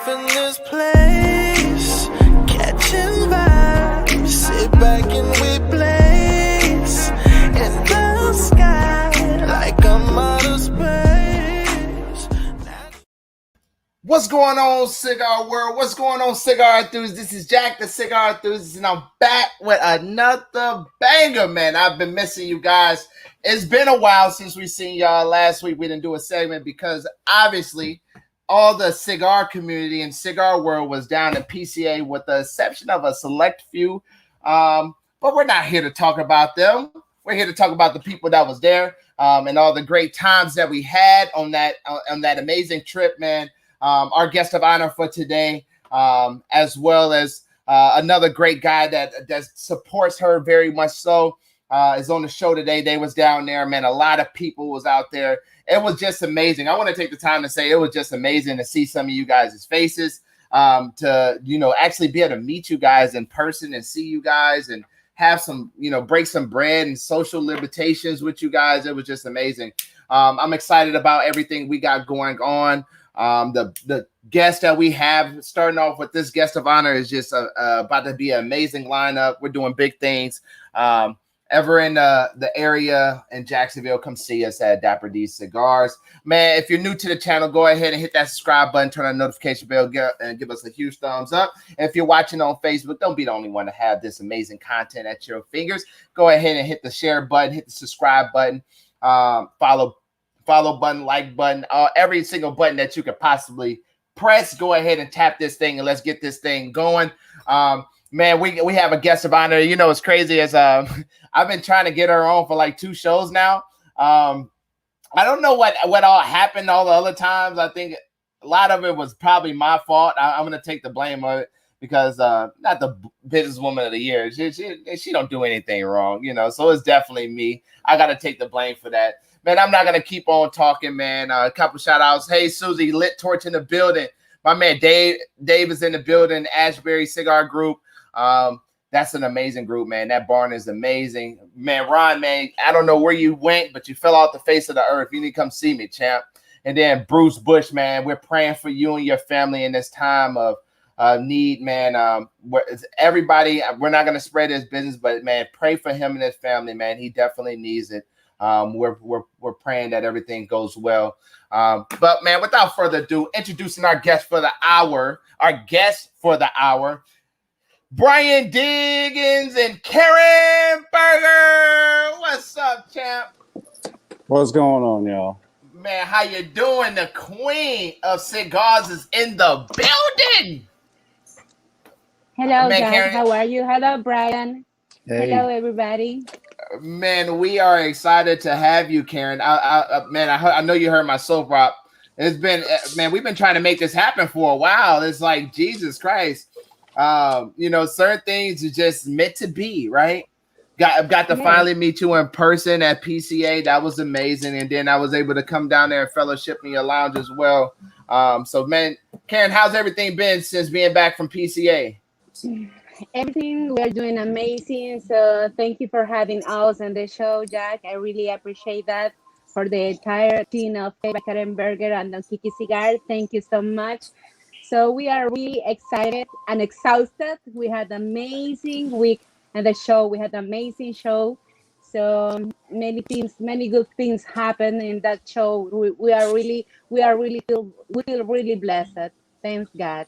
off in this place, catching vibes, sit back and we blaze in the sky like I'm out of space. What's going on, cigar world? What's going on, cigar enthusiasts? This is Jack, the cigar enthusiast, and I'm back with another banger, man. I've been missing you guys. It's been a while since we seen y'all. Last week we didn't do a segment because obviously all the cigar community and cigar world was down in PCA with the exception of a select few. But we're not here to talk about them. We're here to talk about the people that was there and all the great times that we had on that amazing trip, man. Our guest of honor for today, as well as another great guy that supports her very much so, is on the show today. They was down there, man. A lot of people was out there. It was just amazing. I want to take the time to say it was just amazing to see some of you guys' faces, to, actually be able to meet you guys in person and see you guys and have some, break some bread and social limitations with you guys. It was just amazing. I'm excited about everything we got going on. The guest that we have starting off with this guest of honor is just about to be an amazing lineup. We're doing big things. Ever in the area in Jacksonville, come see us at Dapper D Cigars. Man, if you're new to the channel, go ahead and hit that subscribe button, turn on the notification bell, and give us a huge thumbs up. And if you're watching on Facebook, don't be the only one to have this amazing content at your fingers. Go ahead and hit the share button, hit the subscribe button, follow button, like button, every single button that you could possibly press. Go ahead and tap this thing and let's get this thing going. Man, we have a guest of honor. It's crazy as I've been trying to get her on for like 2 shows now. I don't know what all happened all the other times. I think a lot of it was probably my fault. I'm gonna take the blame of it because not the businesswoman of the year. She don't do anything wrong, So it's definitely me. I got to take the blame for that. Man, I'm not gonna keep on talking, man. A couple shout outs. Hey, Susie, Lit Torch in the building. My man Dave is in the building. Ashbury Cigar Group. That's an amazing group, man. That barn is amazing, man. Ron, man, I don't know where you went, but you fell off the face of the earth. You need to come see me, champ. And then Bruce Bush, man, we're praying for you and your family in this time of need, man. Everybody, we're not going to spread his business, but man, pray for him and his family, man. He definitely needs it. We're praying that everything goes well. But man, without further ado, introducing our guest for the hour, Brian Diggins and Karen Berger. What's up, champ? What's going on, y'all? Man, how you doing? The queen of cigars is in the building. Hello, Jack. How are you? Hello, Brian. Hey. Hello, everybody. Man, we are excited to have you, Karen. I know you heard my soap op. It's been, man, we've been trying to make this happen for a while. It's like, Jesus Christ. Certain things are just meant to be, right? Got to finally meet you in person at PCA. That was amazing. And then I was able to come down there and fellowship in your lounge as well. So, man, Karen, how's everything been since being back from PCA? Everything, we're doing amazing. So thank you for having us on the show, Jack. I really appreciate that. For the entire team of Karen Berger and PCA Cigars, thank you so much. So we are really excited and exhausted. We had an amazing week at the show. We had an amazing show. So many good things happened in that show. We feel really blessed. Thanks God.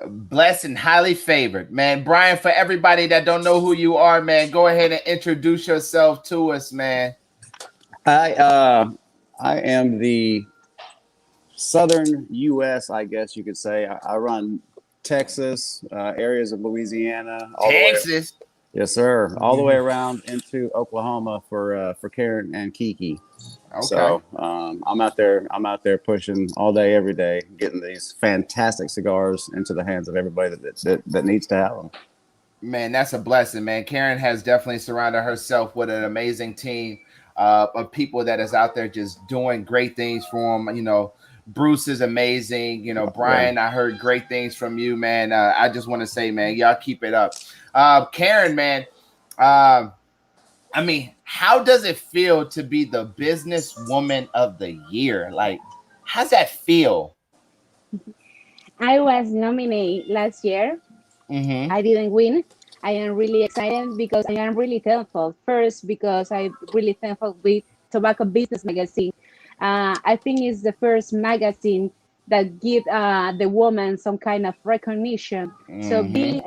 Blessed and highly favored, man. Brian, for everybody that don't know who you are, man, go ahead and introduce yourself to us, man. I am the Southern U.S., I guess you could say. I run Texas, areas of Louisiana. Texas? Yes, sir. All the way around into Oklahoma for Karen and Kiki. Okay. So I'm out there pushing all day, every day, getting these fantastic cigars into the hands of everybody that needs to have them. Man, that's a blessing, man. Karen has definitely surrounded herself with an amazing team of people that is out there just doing great things for them. Bruce is amazing. Brian, I heard great things from you, man. I just want to say, man, y'all keep it up. Karen, man, how does it feel to be the businesswoman of the year? Like, how's that feel? I was nominated last year. Mm-hmm. I didn't win. I am really excited because I am really thankful. First, because I'm really thankful with Tobacco Business Magazine. I think it's the first magazine that give the woman some kind of recognition. So Mm-hmm. being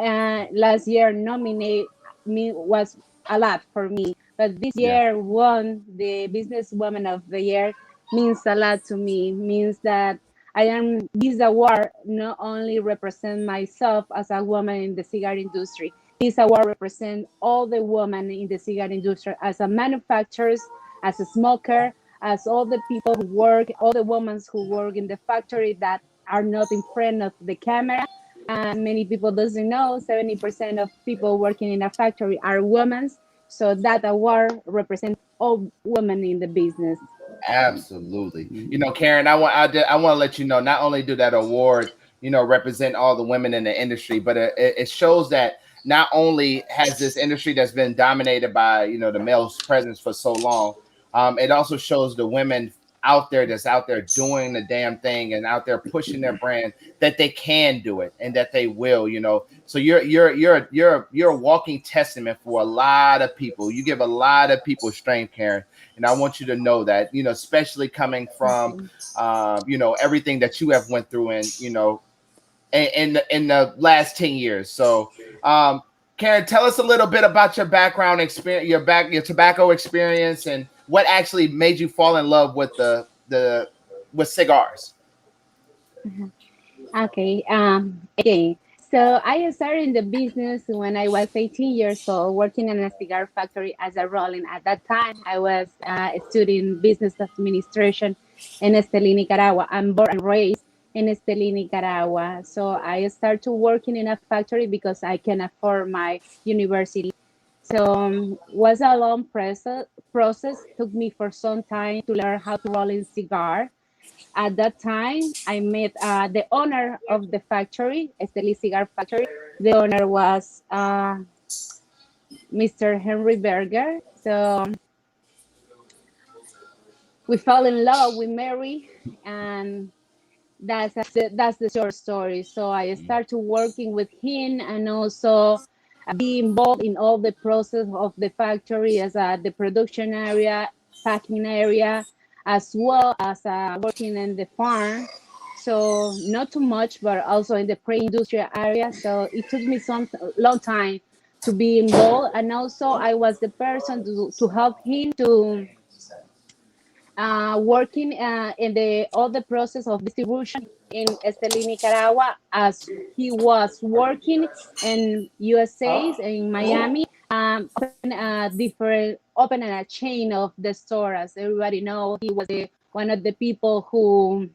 last year nominated me was a lot for me. But this Yeah. year won the Businesswoman of the Year means a lot to me. Means that I am this award not only represent myself as a woman in the cigar industry. This award represents all the women in the cigar industry as a manufacturers, as a smoker, as all the people who work, all the women who work in the factory that are not in front of the camera. Many people doesn't know 70% of people working in a factory are women. So that award represents all women in the business. Absolutely. Karen, I want to let you know, not only do that award, represent all the women in the industry, but it shows that not only has this industry that's been dominated by, the male's presence for so long, it also shows the women out there that's out there doing the damn thing and out there pushing their brand that they can do it and that they will. So you're a walking testament for a lot of people. You give a lot of people strength, Karen. And I want you to know that, especially coming from, everything that you have went through and, in the last 10 years. So, Karen, tell us a little bit about your background experience, your tobacco experience, and what actually made you fall in love with with cigars. Okay. Again, so I started in the business when I was 18 years old, working in a cigar factory as a rolling. At that time, I was studying business administration in Esteli, Nicaragua. I'm born and raised in Esteli, Nicaragua. So I started working in a factory because I can afford my university. So was a long process. Took me for some time to learn how to roll in cigar. At that time, I met the owner of the factory, Esteli Cigar Factory. The owner was Mr. Henry Berger. So we fell in love, we married, and that's the short story. So I started working with him and also be involved in all the process of the factory as the production area, packing area, as well as working in the farm. So not too much, but also in the pre-industrial area. So it took me some long time to be involved, and also I was the person to help him to working in the all the process of distribution in Esteli, Nicaragua, as he was working in USA, in Miami, open a chain of the store. As everybody know, he was one of the people who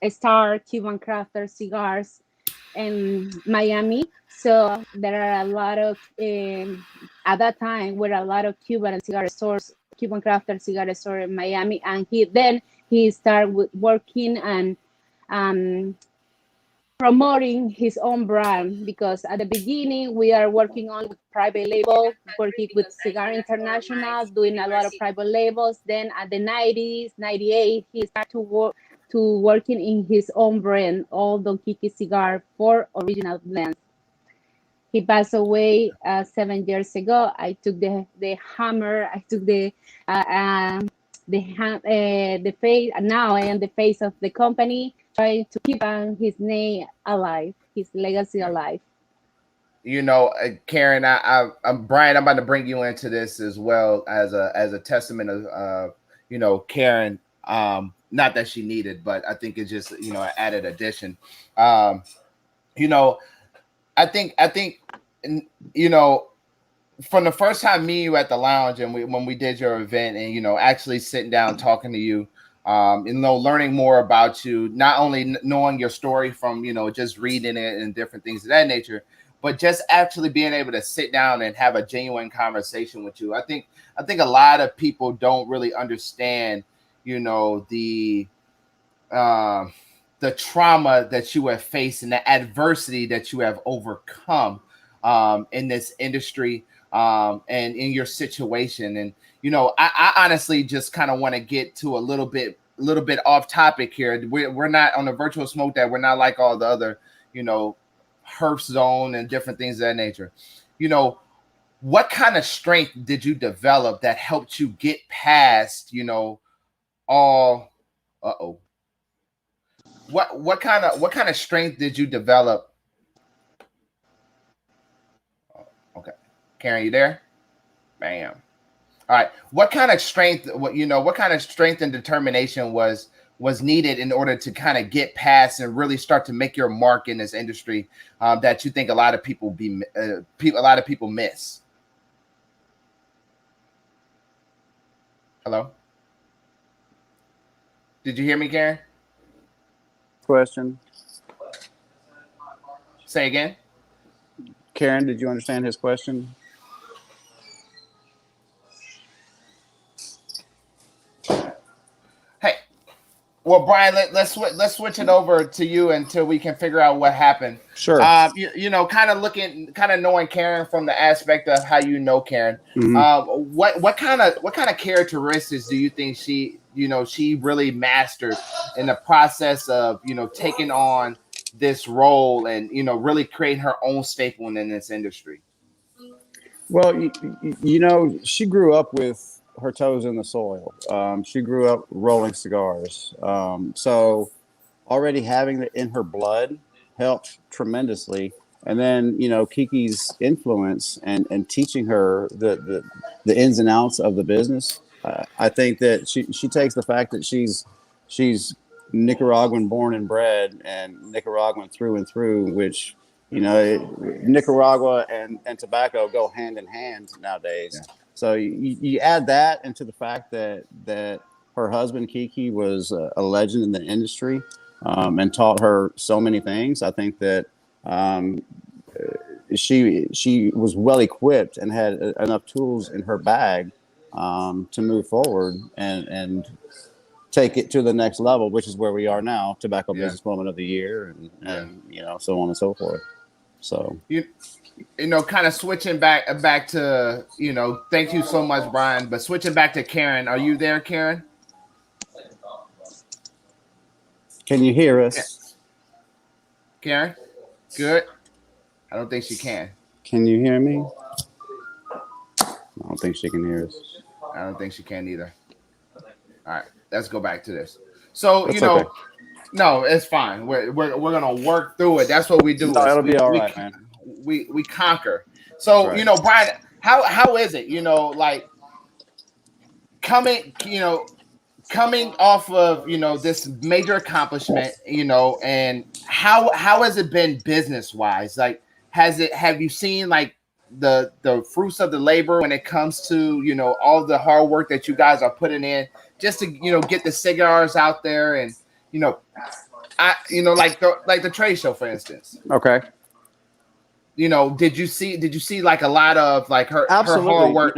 started Cuban Crafter Cigars in Miami. So there are a lot of at that time were a lot of Cuban cigar stores, Cuban crafter cigar store in Miami, and he started working and um, promoting his own brand, because at the beginning we are working on private label, working with Cigar International, doing a lot of private labels. Then at the 90s, 98, he started to working in his own brand, all Don Kiki cigar for original blends. He passed away 7 years ago. I took the hammer. I took the face. Now I am the face of the company, trying to keep his name alive, his legacy alive. Karen, I'm Brian. I'm about to bring you into this as well as a testament of, Karen. Not that she needed, but I think it's just an added addition. You know, I think, from the first time me and you at the lounge and when we did your event and actually sitting down talking to you, learning more about you, not only knowing your story from just reading it and different things of that nature, but just actually being able to sit down and have a genuine conversation with you. I think a lot of people don't really understand, the uh, the trauma that you have faced and the adversity that you have overcome in this industry, and in your situation. And I honestly just kind of want to get to a little bit off topic here. We're not on a virtual smoke that we're not like all the other Herf zone and different things of that nature. What kind of strength did you develop that helped you get past, all what kind of strength did you develop? Okay. Karen, you there? Bam. All right. What kind of strength, what kind of strength and determination was needed in order to kind of get past and really start to make your mark in this industry, that you think a lot of people miss? Hello? Did you hear me, Karen? Question. Say again. Karen, did you understand his question? Hey, well, Brian, let's switch it over to you until we can figure out what happened. Sure. Kind of knowing Karen from the aspect of how you know Karen. Mm-hmm. What kind of characteristics do you think she really mastered in the process of taking on this role and really creating her own staple in this industry? Well, she grew up with her toes in the soil. She grew up rolling cigars. So already having it in her blood helped tremendously. And then, Kiki's influence and teaching her the ins and outs of the business. I think that she takes the fact that she's Nicaraguan born and bred and Nicaraguan through and through, which, Nicaragua and tobacco go hand in hand nowadays. Yeah. So you add that into the fact that her husband Kiki was a legend in the industry, and taught her so many things. I think that she was well equipped and had enough tools in her bag to move forward and take it to the next level, which is where we are now, Tobacco Businesswoman of the Year, and so on and so forth. So kind of switching back to thank you so much, Brian. But switching back to Karen, are you there, Karen? Can you hear us, Karen? Good. I don't think she can. Can you hear me? I don't think she can hear us. I don't think she can either. All right, let's go back to this. So okay. No, it's fine. We're gonna work through it. That's what we do. No, it'll be all right, man. We conquer. So right. Brian, how is it? Like coming off of this major accomplishment, and how has it been business wise? Like, have you seen like the fruits of the labor when it comes to all the hard work that you guys are putting in just to get the cigars out there and like the trade show, for instance? Okay. Did you see like a lot of like her hard work?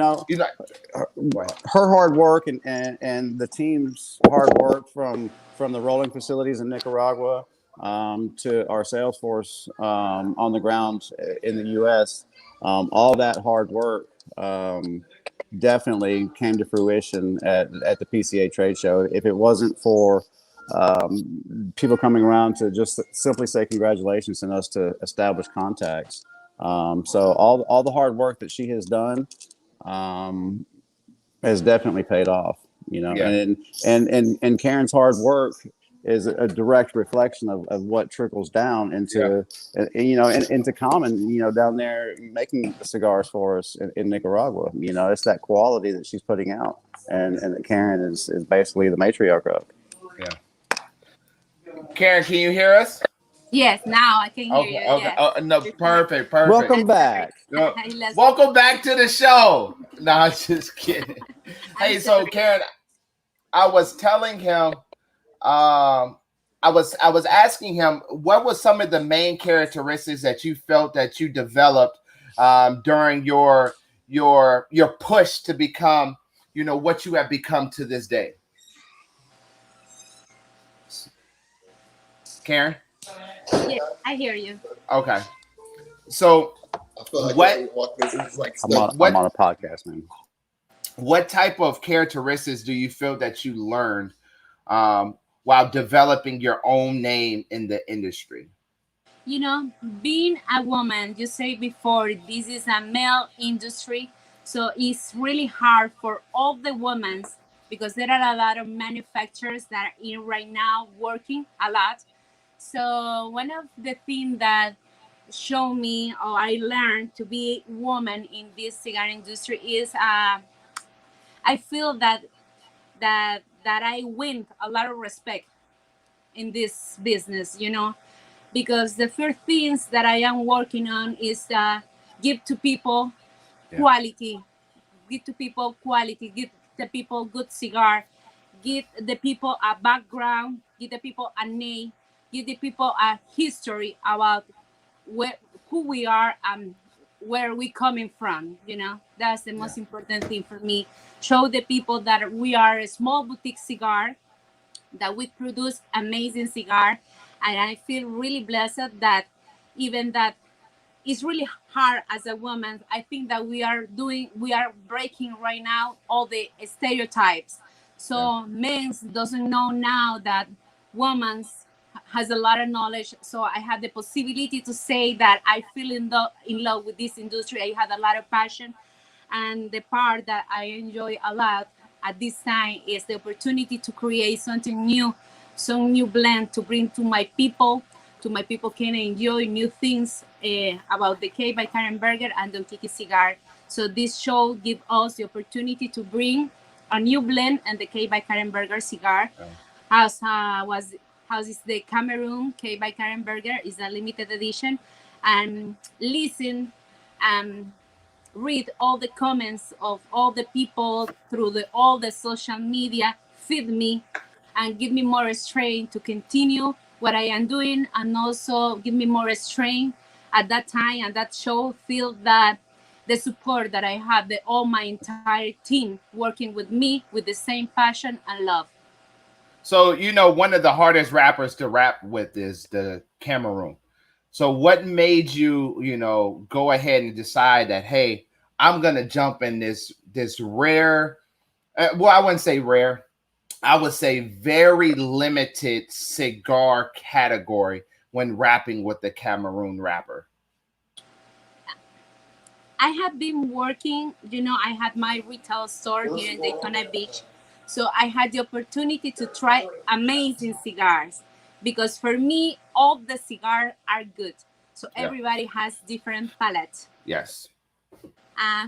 Her hard work and the team's hard work from the rolling facilities in Nicaragua to our sales force on the ground in the U.S. All that hard work definitely came to fruition at the PCA trade show. If it wasn't for people coming around to just simply say congratulations and us to establish contacts. So all the hard work that she has done has definitely paid off, and Karen's hard work is a direct reflection of what trickles down into, into Common, down there making the cigars for us in Nicaragua. It's that quality that she's putting out, and that Karen is basically the matriarch of. Yeah. Karen, can you hear us? Yes, now I can hear you. Okay. Yes. No, perfect. Welcome back. Welcome back to the show. No, I'm just kidding. Hey, so Karen, I was telling him, I was asking him what was some of the main characteristics that you felt that you developed during your push to become, what you have become to this day. Karen? Yeah, I hear you. Okay. So I feel like I'm on a podcast, man. What type of characteristics do you feel that you learned while developing your own name in the industry? you know, being a woman, you say before, this is a male industry, so it's really hard for all the women because there are a lot of manufacturers that are in right now working a lot. So one of the things that show me or I learned to be a woman in this cigar industry is I feel that I win a lot of respect in this business, you know, because the first things that I am working on is give to people Yeah. quality, give to people quality, give the people good cigar, give the people a background, give the people a name, give the people a history about where, who we are and where we coming from. You know, that's the Yeah. most important thing for me. Show the people that we are a small boutique cigar, that we produce amazing cigar, and I feel really blessed that even that it's really hard as a woman. I think that we are breaking right now all the stereotypes. Yeah. So men doesn't know now that women has a lot of knowledge. So I had the possibility to say that I feel in love with this industry. I had a lot of passion, and the part that I enjoy a lot at this time is the opportunity to create something new, some new blend to bring to my people. To my people can enjoy new things about the K by Karen Berger and Don Kiki Cigar. So this show gives us the opportunity to bring a new blend and the K by Karen Berger cigar. Yeah. As House is the Cameroon K by Karen Berger is a limited edition, and listen and read all the comments of all the people through all the social media, feed me and give me more strength to continue what I am doing, and also give me more strength at that time and that show. Feel that the support that I have, the all my entire team working with me with the same passion and love. So, you know, one of the hardest rappers to rap with is the Cameroon. So, what made you, you know, go ahead and decide that, hey, I'm gonna jump in this rare, well, I wouldn't say rare, I would say very limited cigar category when rapping with the Cameroon rapper. I have been working, you know, I had my retail store here in Daytona Beach. So I had the opportunity to try amazing cigars because for me, all the cigars are good. So Yeah. everybody has different palate. Yes. Uh,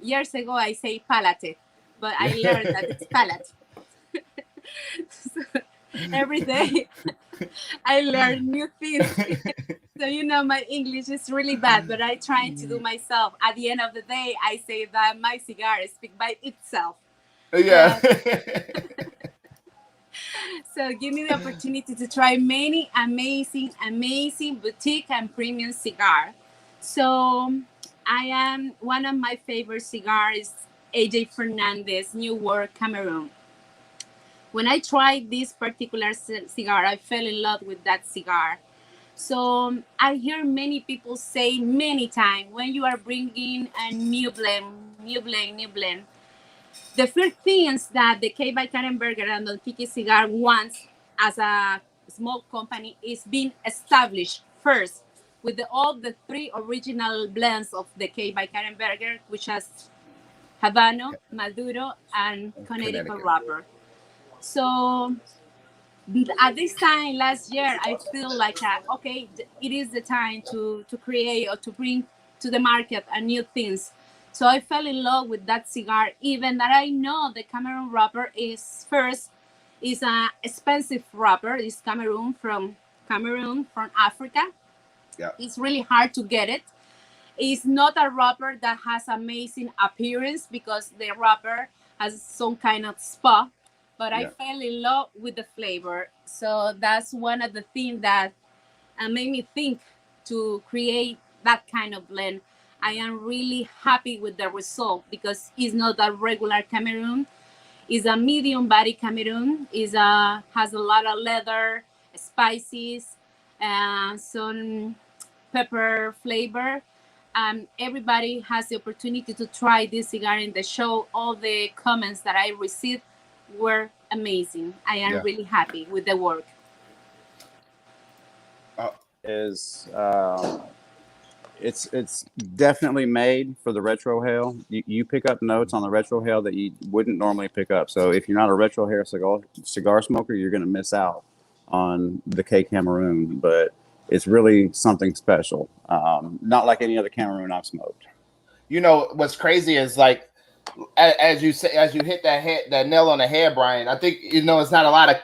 Years ago, I say palate, but I learned that it's palate. So every day, I learn new things. So, you know, my English is really bad, but I try to do myself. At the end of the day, I say that my cigar speaks by itself. Yeah. Uh, so give me the opportunity to try many amazing boutique and premium cigar. So I am one of my favorite cigars, AJ Fernandez, New World Cameroon. When I tried this particular cigar, I fell in love with that cigar. So I hear many people say many times when you are bringing a new blend, new blend. The first things that the K by Karen Berger and Don Kiki Cigar wants as a small company is being established first with all the three original blends of the K by Karen Berger, which has Habano, Maduro, and Connecticut Connecticut. wrapper. So at this time last year, I feel like okay, it is the time to create or to bring to the market a new things. So I fell in love with that cigar, even that I know the Cameroon wrapper is a expensive wrapper. It's Cameroon from Africa. Yeah. It's really hard to get it. It's not a wrapper that has amazing appearance because the wrapper has some kind of spot, but I Yeah. fell in love with the flavor. So that's one of the things that made me think to create that kind of blend. I am really happy with the result because it's not a regular Cameroon. It's a medium body Cameroon. Has a lot of leather, spices, and some pepper flavor. Everybody has the opportunity to try this cigar in the show. All the comments that I received were amazing. I am Yeah. really happy with the work. Uh, is it's definitely made for the retrohale. You pick up notes on the retrohale that you wouldn't normally pick up. So if you're not a retrohale cigar smoker, you're going to miss out on the K Cameroon. But it's really something special. Not like any other Cameroon I've smoked. You know what's crazy is like, as you say, as you hit that nail on the head, Brian. I think it's not a lot of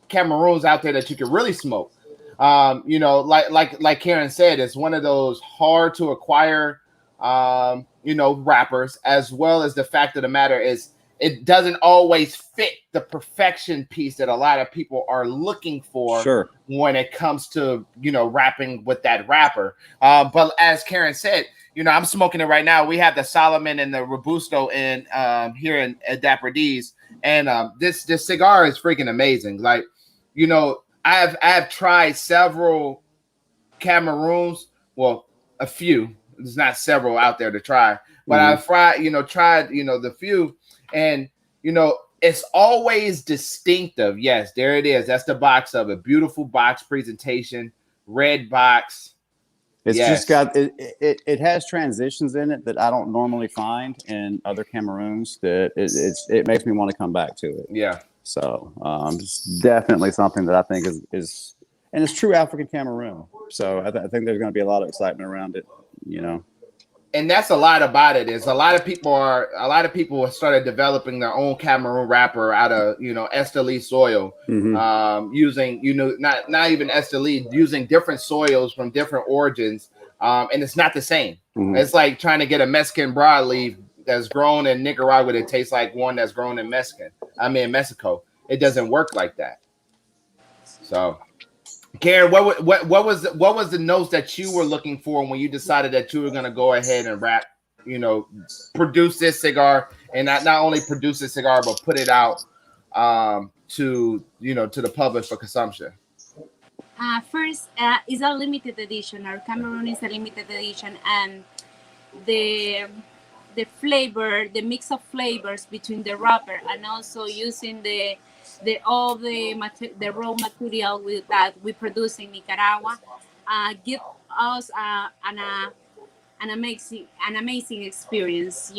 Cameroons out there that you can really smoke. Like Karen said, it's one of those hard to acquire, wrappers, as well as the fact of the matter is it doesn't always fit the perfection piece that a lot of people are looking for when it comes to, wrapping with that wrapper. But as Karen said, I'm smoking it right now. We have the Solomon and the Robusto in here at Dapper D's, and this cigar is freaking amazing. Like, I have tried several Cameroons. Well, a few. There's not several out there to try, but I've tried the few, and it's always distinctive. Yes, there it is. That's the box of it. Beautiful box presentation, red box. It's just got it has transitions in it that I don't normally find in other Cameroons. That it makes me want to come back to it. Yeah. So it's definitely something that I think is and it's true African Cameroon. So I think there's going to be a lot of excitement around it. And that's a lot about it. Is a lot of people have started developing their own Cameroon wrapper out of Esteli soil, using not even Esteli, using different soils from different origins, and it's not the same. It's like trying to get a Mexican broadleaf that's grown in Nicaragua that tastes like one that's grown in Mexico. It doesn't work like that. So, Karen, what was the notes that you were looking for when you decided that you were going to go ahead and wrap, produce this cigar, and not only produce this cigar but put it out to the public for consumption? First, is a limited edition. Our Cameroon is a limited edition, and the flavor, the mix of flavors between the wrapper and also using the raw material that we produce in Nicaragua, give us an amazing experience.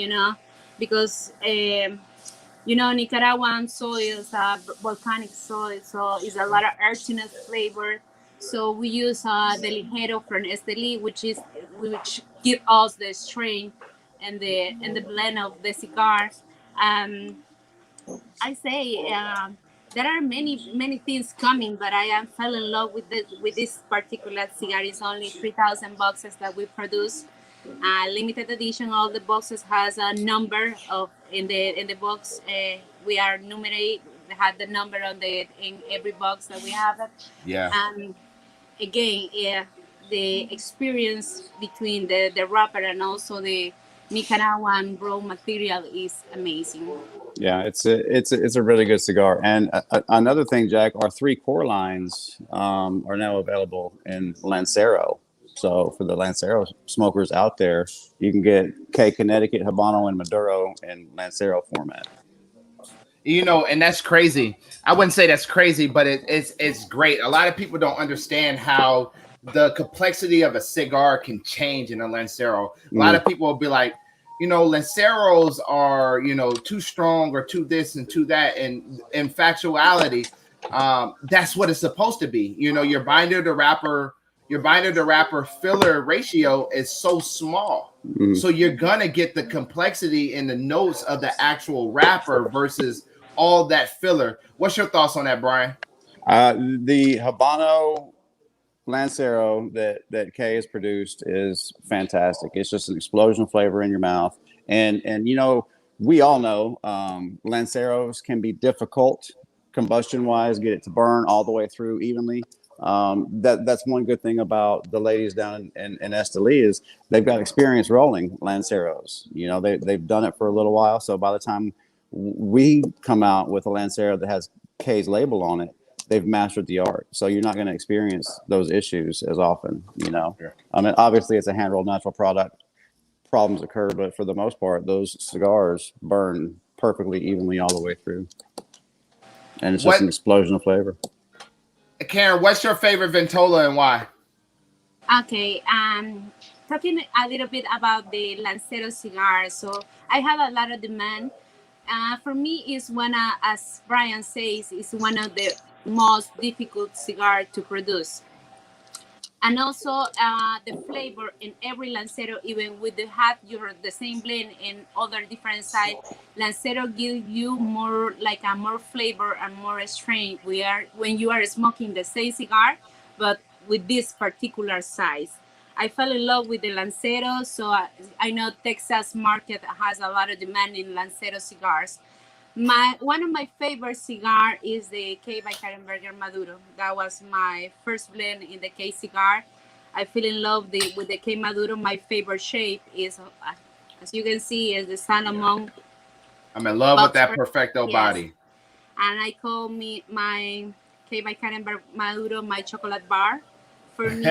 Because Nicaraguan soils are volcanic soil, so it's a lot of earthiness flavor. So we use the Ligero from Esteli, which give us the strength and the blend of the cigar. I say there are many things coming, but I fell in love with this particular cigar. It's only 3,000 boxes that we produce. Limited edition. All the boxes has a number in the box. We are numerated. We have the number in every box that we have it. Yeah. And again, the experience between the wrapper and also the Nicaraguan raw material is amazing. Yeah, it's a really good cigar. And another thing, Jack, our 3 core lines are now available in Lancero. So for the Lancero smokers out there, you can get K Connecticut, Habano, and Maduro in Lancero format. And that's crazy. I wouldn't say that's crazy, but it's great. A lot of people don't understand how the complexity of a cigar can change in a Lancero. A lot of people will be like, Lanceros are, too strong or too this and too that. And in factuality, that's what it's supposed to be. Your binder to wrapper filler ratio is so small. So you're going to get the complexity in the notes of the actual wrapper versus all that filler. What's your thoughts on that, Brian? The Habano Lancero that K has produced is fantastic. It's just an explosion of flavor in your mouth. And we all know Lanceros can be difficult combustion-wise, get it to burn all the way through evenly. That's one good thing about the ladies down in Esteli is they've got experience rolling Lanceros. They've done it for a little while. So by the time we come out with a Lancero that has K's label on it, they've mastered the art. So you're not going to experience those issues as often, Sure. I mean, obviously it's a hand rolled natural product. Problems occur, but for the most part, those cigars burn perfectly evenly all the way through. And it's just an explosion of flavor. Karen, what's your favorite Ventola and why? Okay, talking a little bit about the Lancero cigar. So I have a lot of demand. For me, is one as Brian says, is one of the most difficult cigar to produce. And also the flavor in every Lancero, even with the have your the same blend in other different side, Lancero give you more like a more flavor and more strength. We are when you are smoking the same cigar, but with this particular size. I fell in love with the Lancero, so I know Texas market has a lot of demand in Lancero cigars. My one of my favorite cigar is the K by Karen Berger Maduro. That was my first blend in the K cigar. I fell in love with the K Maduro. My favorite shape is, as you can see, is the Salomon. I'm in love with that Boxer. Perfecto Yes, body. and I call me my K by Karen Maduro my chocolate bar. For me,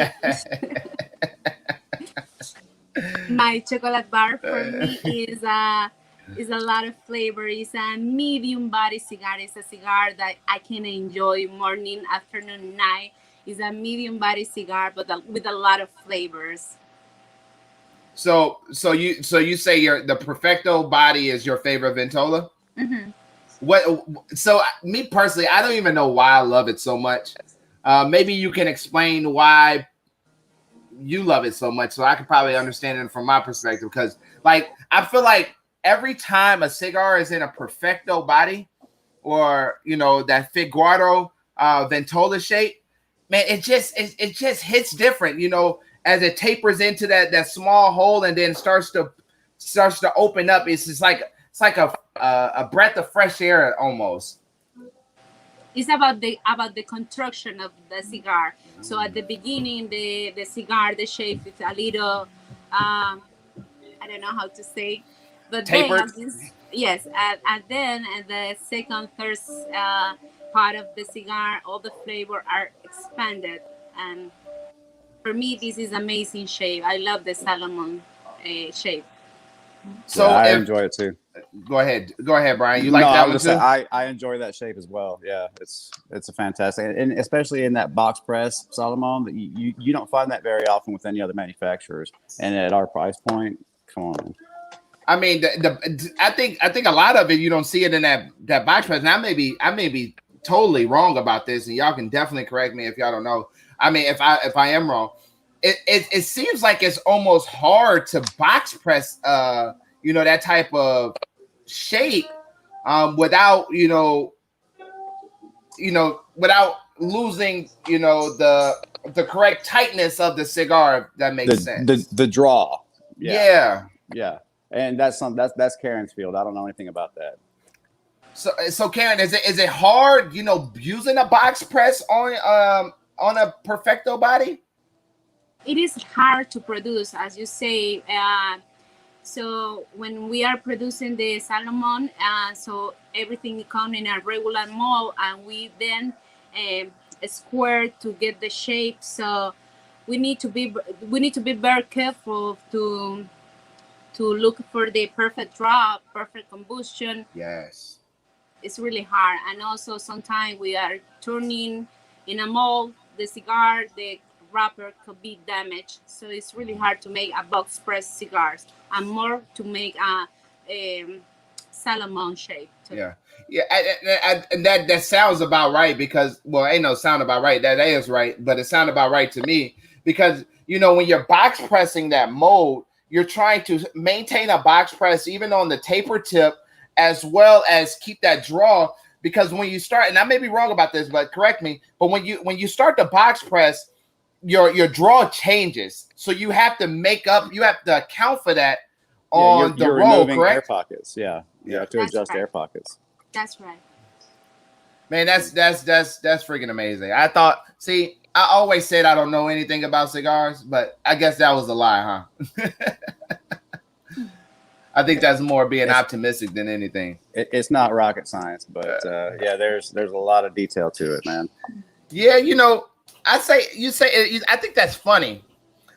my chocolate bar for me is a lot of flavor. It's a medium body cigar. It's a cigar that I can enjoy morning, afternoon, night. It's a medium body cigar, but with a lot of flavors. So you say the Perfecto body is your favorite Ventola? Mm-hmm. What? So me personally, I don't even know why I love it so much. Maybe you can explain why you love it so much, so I could probably understand it from my perspective. Because like I feel like every time a cigar is in a Perfecto body, or that Figueroa Ventola shape, man, it just hits different. As it tapers into that small hole and then starts to open up. It's like a breath of fresh air almost. It's about the construction of the cigar. So at the beginning, the cigar, the shape is a little, I don't know how to say, but then Tapered. yes, and then at the second, third part of the cigar, all the flavor are expanded. And for me, this is amazing shape. I love the Salomon shape. So I if enjoy it too. Go ahead, Brian. You like No, that I one was too? just saying I enjoy that shape as well. Yeah, it's a fantastic, and especially in that box press Solomon, that you don't find that very often with any other manufacturers. And at our price point, come on. I mean, I think a lot of it you don't see it in that box press. And I may be totally wrong about this, and y'all can definitely correct me if y'all don't know. I mean, if I am wrong, it seems like it's almost hard to box press that type of shape without without losing the correct tightness of the cigar, if that makes sense. The draw. Yeah. Yeah. And that's Karen's field. I don't know anything about that. So Karen, is it hard, using a box press on a Perfecto body? It is hard to produce, as you say. So when we are producing the Salomon, so everything comes in a regular mold, and we then square to get the shape. So we need to be very careful to look for the perfect draw, perfect combustion. Yes. It's really hard, and also sometimes we are turning in a mold the cigar, the wrapper could be damaged, so it's really hard to make a box press cigars and more to make a Salomon shape too. Yeah. And that sounds about right, because ain't no sound about right, that is right, but it sounded about right to me, because when you're box pressing that mold, you're trying to maintain a box press even on the taper tip, as well as keep that draw. Because when you start, and I may be wrong about this, but correct me, but when you start the box press, your draw changes, so you have to account for that on the you're roll, removing correct? air pockets. Yeah, you have to adjust air pockets. That's right. Man, that's freaking amazing. I always said I don't know anything about cigars, but I guess that was a lie, huh? I think that's more being optimistic than anything. It's not rocket science, but there's a lot of detail to it, man. Yeah, I think that's funny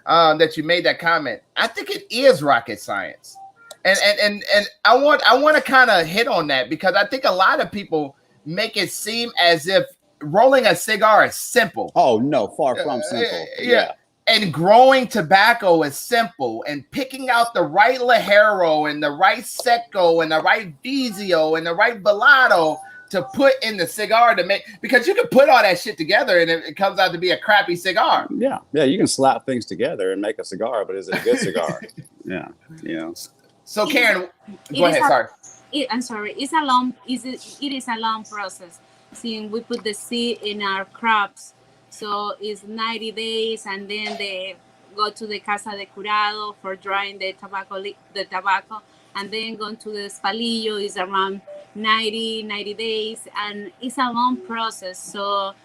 that you made that comment. I think it is rocket science, and I want to kind of hit on that, because I think a lot of people make it seem as if rolling a cigar is simple. Oh no, far from simple. Yeah. And growing tobacco is simple, and picking out the right Ligero and the right Seco and the right Vizio and the right Velado to put in the cigar to make, because you can put all that shit together and it comes out to be a crappy cigar. Yeah, you can slap things together and make a cigar, but is it a good cigar? Yeah, So Karen, go ahead. I'm sorry. It's a long. It is a long process. Since we put the seed in our crops, so it's 90 days, and then they go to the casa de curado for drying the tobacco, and then go to the espalillo is around 90 days, and it's a long process. So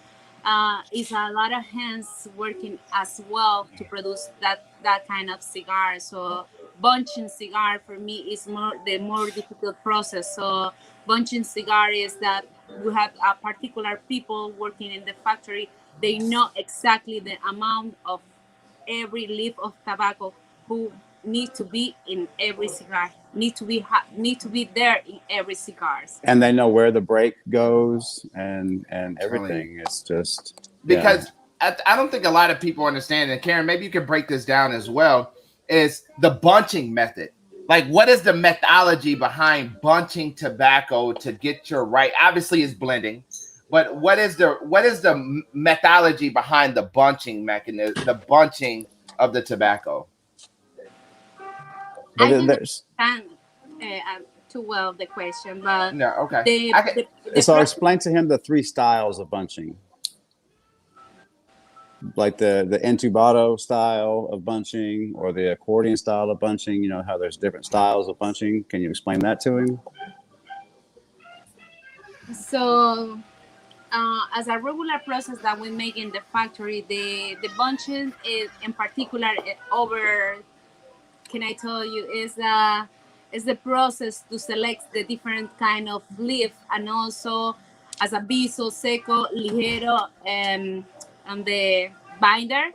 it's a lot of hands working as well to produce that kind of cigar. So bunching cigar for me is the more difficult process. So bunching cigar is that we have a particular people working in the factory. They know exactly the amount of every leaf of tobacco who need to be in every cigar, need to be there in every cigars. And they know where the break goes and everything. It's just because I don't think a lot of people understand, and Karen, maybe you can break this down as well, is the bunching method. Like, what is the methodology behind bunching tobacco to get your right? Obviously, it's blending, but what is the methodology behind the bunching mechanism, the bunching of the tobacco? I don't understand too well the question, but no, okay. So explain to him the 3 styles of bunching. Like the entubado style of bunching or the accordion style of bunching, you know, how there's different styles of bunching. Can you explain that to him? So as a regular process that we make in the factory, the bunching is in particular over, can I tell you, is the process to select the different kind of leaf, and also as a viso, seco, ligero, and the binder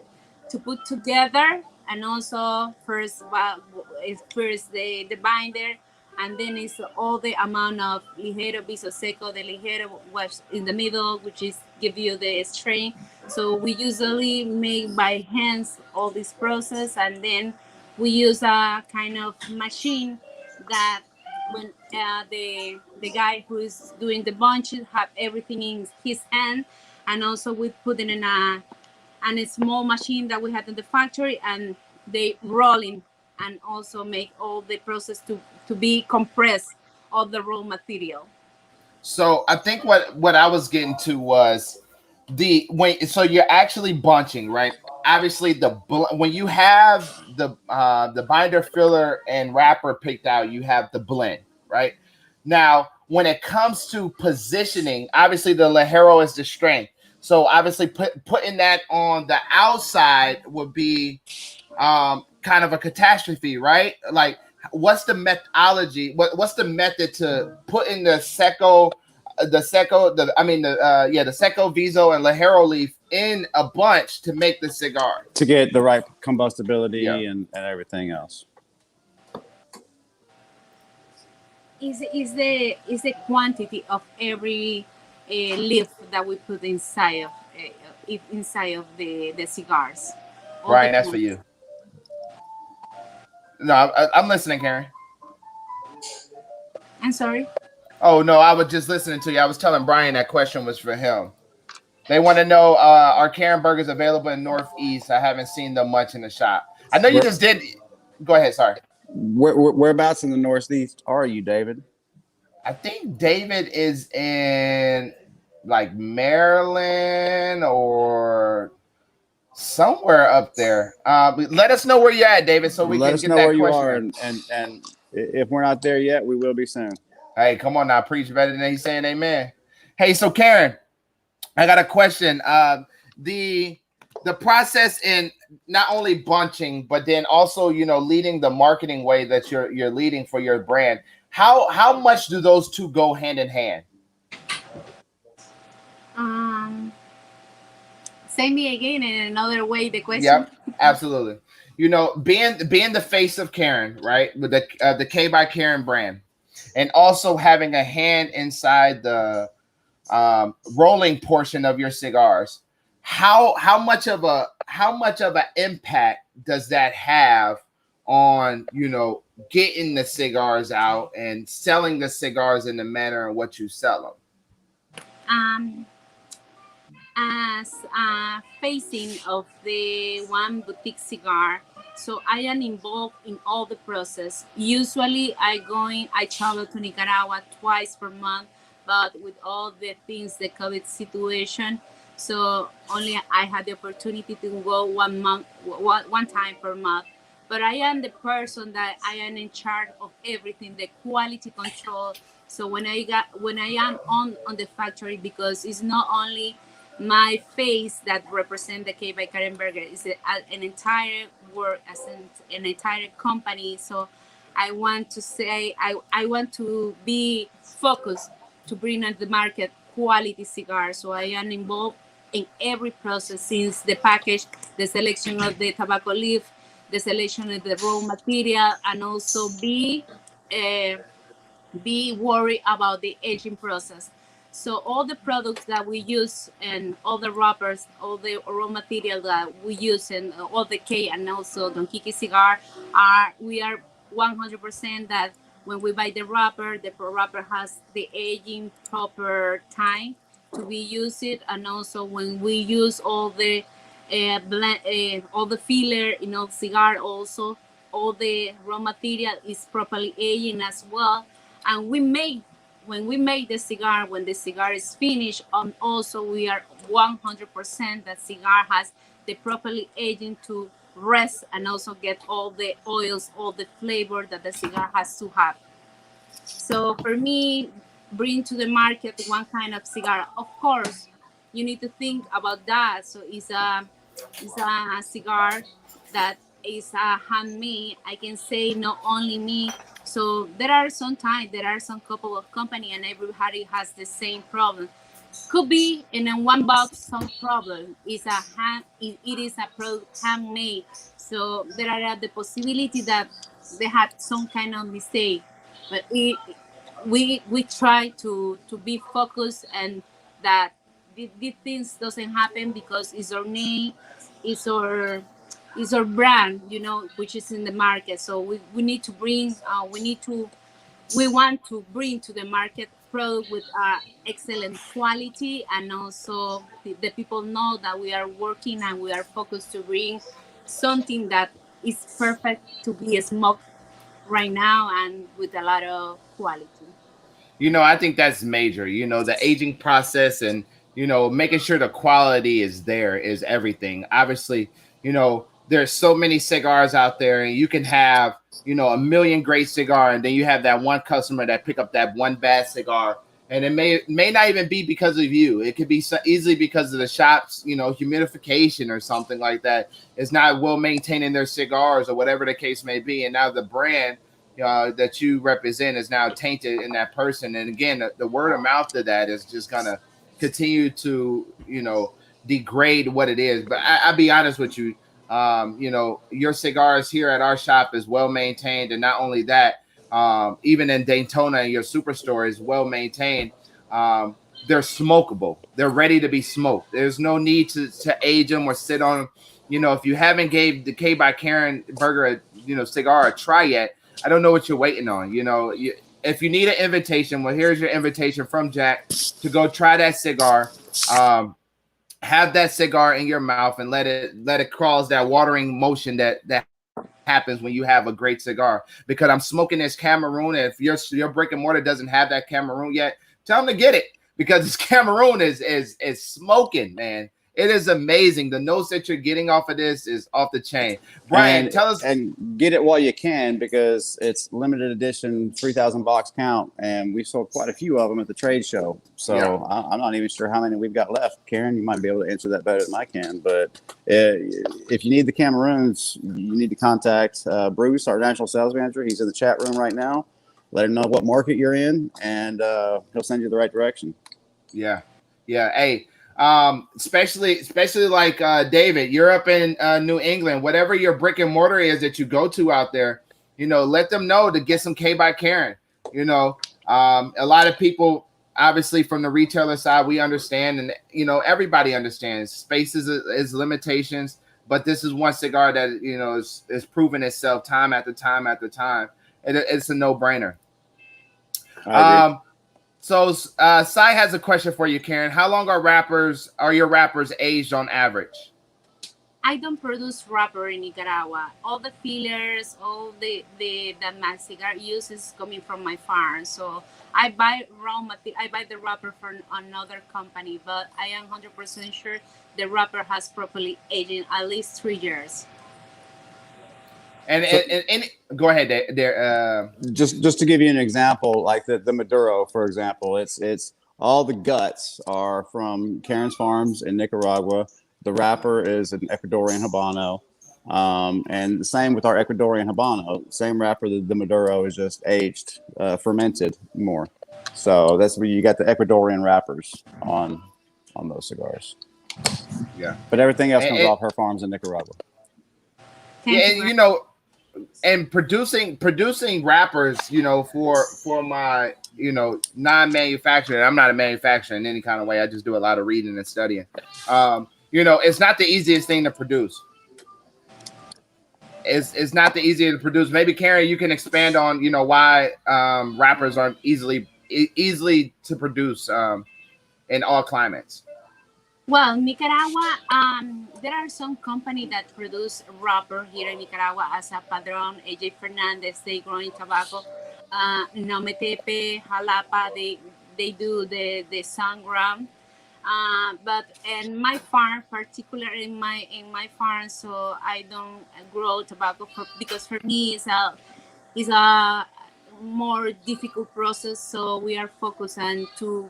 to put together. And also first the binder, and then it's all the amount of ligero, viso, seco. The ligero was in the middle, which is give you the strain. So we usually make by hands all this process, and then we use a kind of machine that when the guy who is doing the bunches have everything in his hand, and also we put it in a small machine that we had in the factory, and they rolling and also make all the process to be compressed of the raw material. So I think what I was getting to was so you're actually bunching, right? Obviously, when you have the binder, filler, and wrapper picked out, you have the blend, right? Now, when it comes to positioning, obviously the Ligero is the strength. So obviously, putting that on the outside would be kind of a catastrophe, right? Like, what's the methodology? What's the method to put in the Seco, the Seco, the Seco, Viso, and Ligero leaf in a bunch to make the cigar, to get the right combustibility and everything else? Is the quantity of every leaf that we put inside of the cigars. Brian, that's for you. No, I'm listening, Karen. I'm sorry. Oh no, I was just listening to you. I was telling Brian that question was for him. They want to know, are Karen burgers available in Northeast? I haven't seen them much in the shop. I know you just did. Go ahead. Sorry. Whereabouts in the Northeast are you, David? I think David is in like Maryland or somewhere up there. Let us know where you're at, David, so we can get that question. Let us know where you are, and if we're not there yet, we will be soon. Hey, come on now, preach better than he's saying amen. Hey, so Karen, I got a question. The process in not only bunching, but then also, you know, leading the marketing way that you're leading for your brand. How much do those two go hand in hand? Say me again in another way the question. Yep, absolutely. You know, being the face of Karen, right, with the K by Karen brand, and also having a hand inside the rolling portion of your cigars. how much of an impact does that have on, you know, getting the cigars out and selling the cigars in the manner in what you sell them? Um, as a facing of the one boutique cigar, so I am involved in all the process. Usually I travel to Nicaragua twice per month, but with all the things, the COVID situation, so only I had the opportunity to go 1 month, one time per month. But I am the person that I am in charge of everything, the quality control. So when I am on the factory, because it's not only my face that represent the K by Karen Berger, is an entire work as an entire company. So I want to say I want to be focused to bring at the market quality cigars. So I am involved in every process, since the package, the selection of the tobacco leaf, the selection of the raw material, and also uh, be worried about the aging process. So all the products that we use and all the wrappers, all the raw material that we use, and all the K and also Don Kiki cigar, we are 100% that when we buy the wrapper has the aging proper time to be used it, and also when we use all the filler in all cigar, also all the raw material is properly aging as well. And when we make the cigar, when the cigar is finished, also we are 100% that cigar has the properly aging to rest and also get all the oils, all the flavor that the cigar has to have. So for me, bring to the market one kind of cigar. Of course, you need to think about that. So it's a cigar that is handmade. I can say not only me. So there are some couple of company and everybody has the same problem. Could be in a one box some problem. It is a product handmade. So there are the possibility that they had some kind of mistake. But we try to be focused, and that these things doesn't happen, because it's our name, it's our it's our brand, you know, which is in the market. So we need to bring we want to bring to the market product with excellent quality, and also the people know that we are working and we are focused to bring something that is perfect to be smoked right now and with a lot of quality. You know, I think that's major. You know, the aging process and, you know, making sure the quality is there is everything. Obviously, you know, there's so many cigars out there, and you can have, you know, a million great cigar, and then you have that one customer that pick up that one bad cigar, and it may not even be because of you. It could be so easily because of the shop's, you know, humidification or something like that. It's not well maintaining their cigars or whatever the case may be, and now the brand that you represent is now tainted in that person. And again, the word of mouth of that is just gonna continue to, you know, degrade what it is. But I'll be honest with you, you know, your cigars here at our shop is well maintained, and not only that, even in Daytona, your superstore is well maintained. They're smokable. They're ready to be smoked. There's no need to age them or sit on them. You know, if you haven't gave the K by Karen Berger, you know, cigar a try yet, I don't know what you're waiting on. You know, if you need an invitation, well, here's your invitation from Jack to go try that cigar. Have that cigar in your mouth and let it cause that watering motion that happens when you have a great cigar. Because I'm smoking this Cameroon, and if your brick and mortar doesn't have that Cameroon yet, tell them to get it, because this Cameroon is smoking, man. It is amazing. The notes that you're getting off of this is off the chain. Brian, tell us. And get it while you can, because it's limited edition, 3,000 box count, and we sold quite a few of them at the trade show. So yeah. I'm not even sure how many we've got left. Karen, you might be able to answer that better than I can. But if you need the Cameroons, you need to contact Bruce, our national sales manager. He's in the chat room right now. Let him know what market you're in, and he'll send you the right direction. Yeah. Hey. Especially like David, you're up in New England, whatever your brick and mortar is that you go to out there, you know, let them know to get some K by Karen. You know, a lot of people, obviously from the retailer side, we understand, and you know, everybody understands space is limitations. But this is one cigar that, you know, is proven itself time after time after time. It's a no brainer. I agree. So Sai has a question for you, Karen. How long are your wrappers aged on average? I don't produce wrapper in Nicaragua. All the fillers, all the that my cigar uses coming from my farm. So I buy raw material. I buy the wrapper from another company, but I am 100% sure the wrapper has properly aged at least 3 years. And, So, and go ahead there. just to give you an example, like the Maduro, for example, it's all the guts are from Karen's farms in Nicaragua. The wrapper is an Ecuadorian Habano. And the same with our Ecuadorian Habano. Same wrapper, the Maduro is just aged, fermented more. So that's where you got the Ecuadorian wrappers on those cigars. Yeah. But everything else comes off her farms in Nicaragua. Yeah, and you know, and producing wrappers, you know, for my, you know, non-manufacturing. I'm not a manufacturer in any kind of way. I just do a lot of reading and studying. You know, it's not the easiest thing to produce. It's not the easiest to produce. Maybe Karen, you can expand on, you know, why wrappers aren't easily to produce in all climates. Well, Nicaragua, there are some companies that produce wrapper here in Nicaragua as a Padron, AJ Fernandez, they grow in tobacco. Nometepe, Jalapa, they do the Sangram. But in my farm, particularly in my farm, so I don't grow tobacco because for me it's a more difficult process. So we are focused on to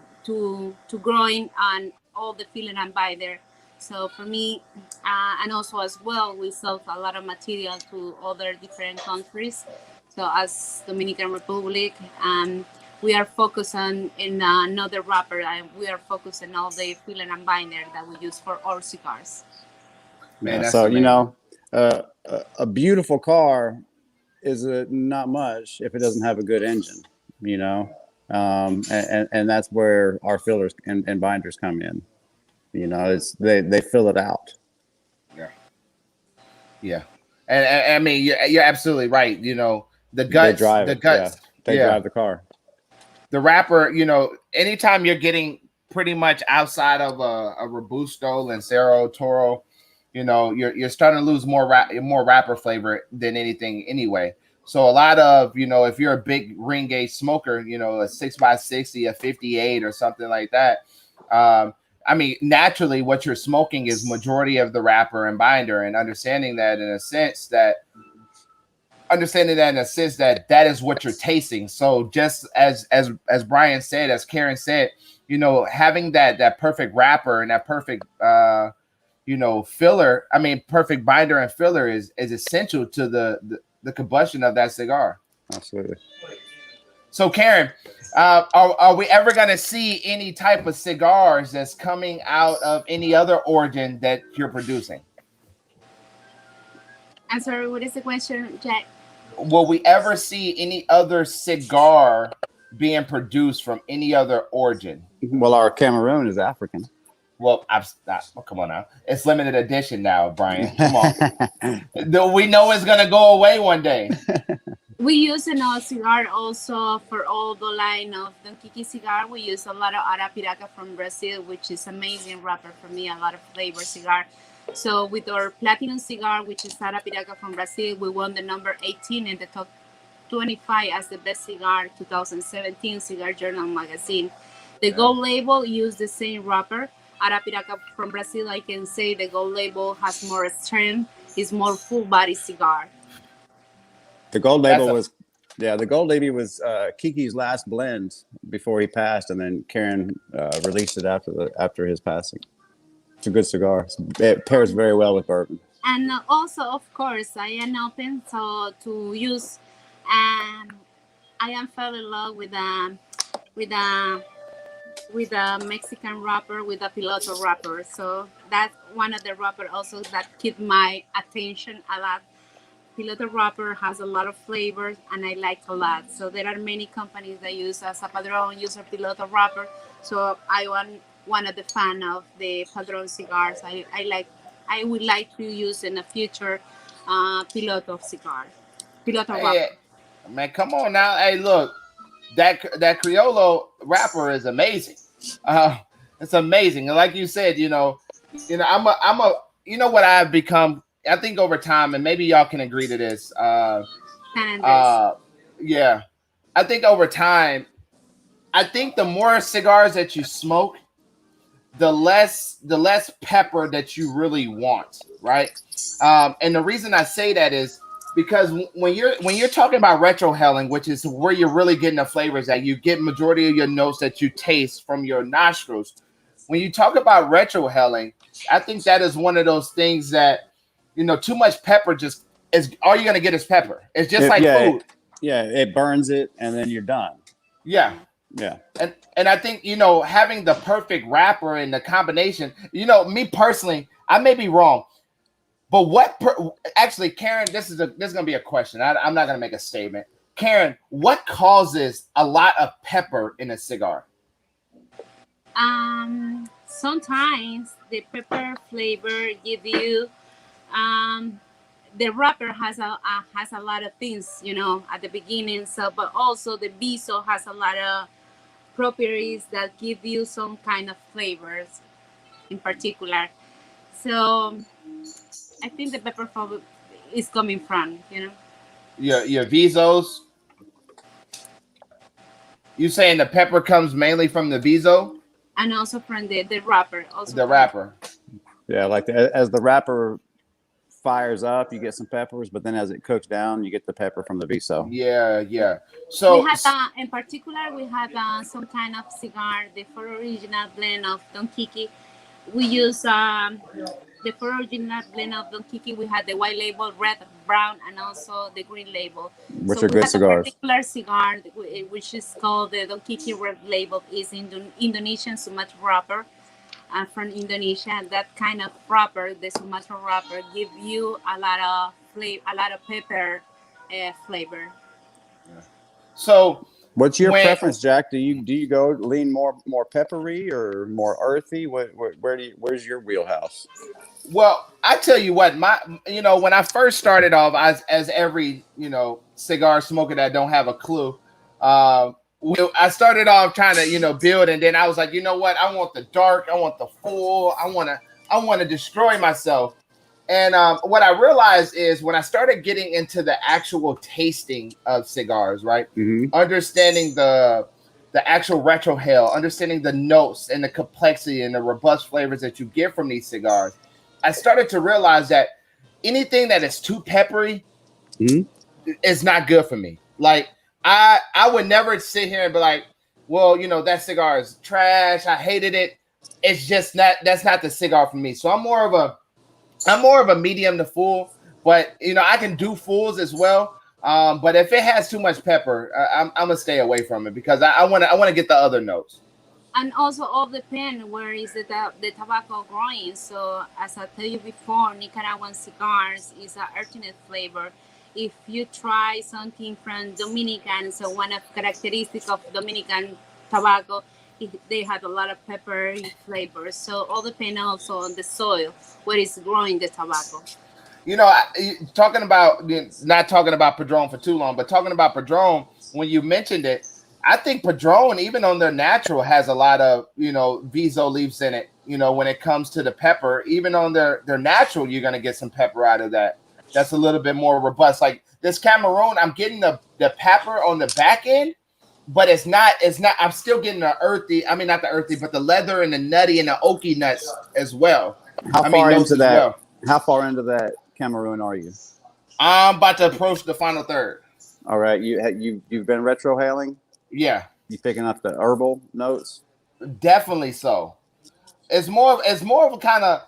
growing on all the filling and buy there. So for me, and also as well, we sell a lot of material to other different countries. So as Dominican Republic, we are focused on in another wrapper, and we are focused on all the filling and binder that we use for our cigars. Man, So amazing. you know, a beautiful car is not much if it doesn't have a good engine, you know, and that's where our fillers and binders come in. You know, it's they fill it out. Yeah, and I mean, you're absolutely right. You know, the guts, drive the car. The wrapper, you know, anytime you're getting pretty much outside of a Robusto, Lancero, Toro, you know, you're starting to lose more wrapper flavor than anything anyway. So a lot of, you know, if you're a big ring gauge smoker, you know, a 6x60, a 58 or something like that. I mean, naturally what you're smoking is majority of the wrapper and binder, and understanding that in a sense that that is what you're tasting. So just as Brian said, as Karen said, you know, having that perfect wrapper and that perfect you know, filler, I mean, perfect binder and filler is essential to the combustion of that cigar. Absolutely. So Karen, are we ever going to see any type of cigars that's coming out of any other origin that you're producing? I'm sorry, what is the question, Jack? Will we ever see any other cigar being produced from any other origin? Well, our Cameroon is African. Well, come on now. It's limited edition now, Brian. Come on. We know it's going to go away one day. We use in our cigar also for all the line of Don Kiki cigar. We use a lot of Arapiraca from Brazil, which is amazing wrapper for me, a lot of flavor cigar. So with our platinum cigar, which is Arapiraca from Brazil, we won the number 18 in the top 25 as the best cigar 2017 Cigar Journal magazine. The gold label used the same wrapper. Arapiraca from Brazil, I can say the gold label has more strength, is more full body cigar. The gold label was Kiki's last blend before he passed, and then Karen released it after his passing. It's a good cigar. It pairs very well with bourbon. And also, of course, I am open to use. I am fell in love with a Mexican wrapper, with a Piloto wrapper. So that's one of the wrapper also that keep my attention a lot. Piloto wrapper has a lot of flavors, and I like a lot. So there are many companies that use as a Padron user Piloto wrapper. So I one of the fan of the Padron cigars. I would like to use in the future Piloto cigar, Piloto Hey, wrapper. man, come on now. Hey, look, that Criollo wrapper is amazing. Uh, it's amazing. And like you said, you know what I've become. I think over time, and maybe y'all can agree to this. And this. Uh, yeah, I think over time, I think the more cigars that you smoke, the less pepper that you really want, right? And the reason I say that is because when you're talking about retrohaling, which is where you're really getting the flavors that you get majority of your notes that you taste from your nostrils. When you talk about retrohaling, I think that is one of those things that too much pepper just is all you're gonna get is pepper. It's just like food. It burns it, and then you're done. Yeah. Yeah. And I think having the perfect wrapper and the combination. Me personally, I may be wrong, but actually, Karen, this is gonna be a question. I'm not gonna make a statement. Karen, what causes a lot of pepper in a cigar? Sometimes the pepper flavor give you the wrapper has a lot of things at the beginning. So, but also the viso has a lot of properties that give you some kind of flavors in particular. So I think the pepper flavor is coming from Your visos. You saying the pepper comes mainly from the viso? and also from the wrapper. Also The wrapper. Yeah, like as the wrapper fires up, you get some peppers, but then as it cooks down, you get the pepper from the viso. Yeah. So we had in particular we had some kind of cigar, the four original blend of Don Kiki. We use the four original blend of Don Kiki. We had the white label, red, brown, and also the green label. Which are good cigars. A particular cigar which is called the Don Kiki red label, is Indonesian Sumatra wrapper. From Indonesia, that kind of wrapper, the Sumatra wrapper, give you a lot of flavor, a lot of pepper flavor. So, what's your preference, Jack? Do you go lean more peppery or more earthy? Where's your wheelhouse? Well, I tell you what, when I first started off, as every cigar smoker that don't have a clue, I started off trying to build, and then I was like, you know what, I want the dark, I want the full, I want to destroy myself. And what I realized is when I started getting into the actual tasting of cigars, right, understanding the actual retrohale, understanding the notes and the complexity and the robust flavors that you get from these cigars, I started to realize that anything that is too peppery is not good for me. Like I would never sit here and be like, well, that cigar is trash, I hated it. It's just that's not the cigar for me. So I'm more of a medium to full, but I can do fulls as well. But if it has too much pepper, I'm gonna stay away from it because I want to get the other notes. And also all depend where is the tobacco growing. So as I tell you before, Nicaraguan cigars is an earthiness flavor. If you try something from Dominican, so one of characteristics of Dominican tobacco, they have a lot of peppery flavors. So all depend also on the soil where is growing the tobacco. Talking about, not talking about Padron for too long, but talking about Padron, when you mentioned it, I think Padron, even on their natural, has a lot of viso leaves in it. When it comes to the pepper, even on their natural, you're gonna get some pepper out of that. That's a little bit more robust. Like this Cameroon, I'm getting the pepper on the back end, but it's not. I'm still getting the earthy. I mean, not the earthy, but the leather and the nutty and the oaky nuts as well. How far into that Cameroon are you? I'm about to approach the final third. All right, you've been retrohaling. Yeah, you picking up the herbal notes. Definitely so. It's more of a kind of,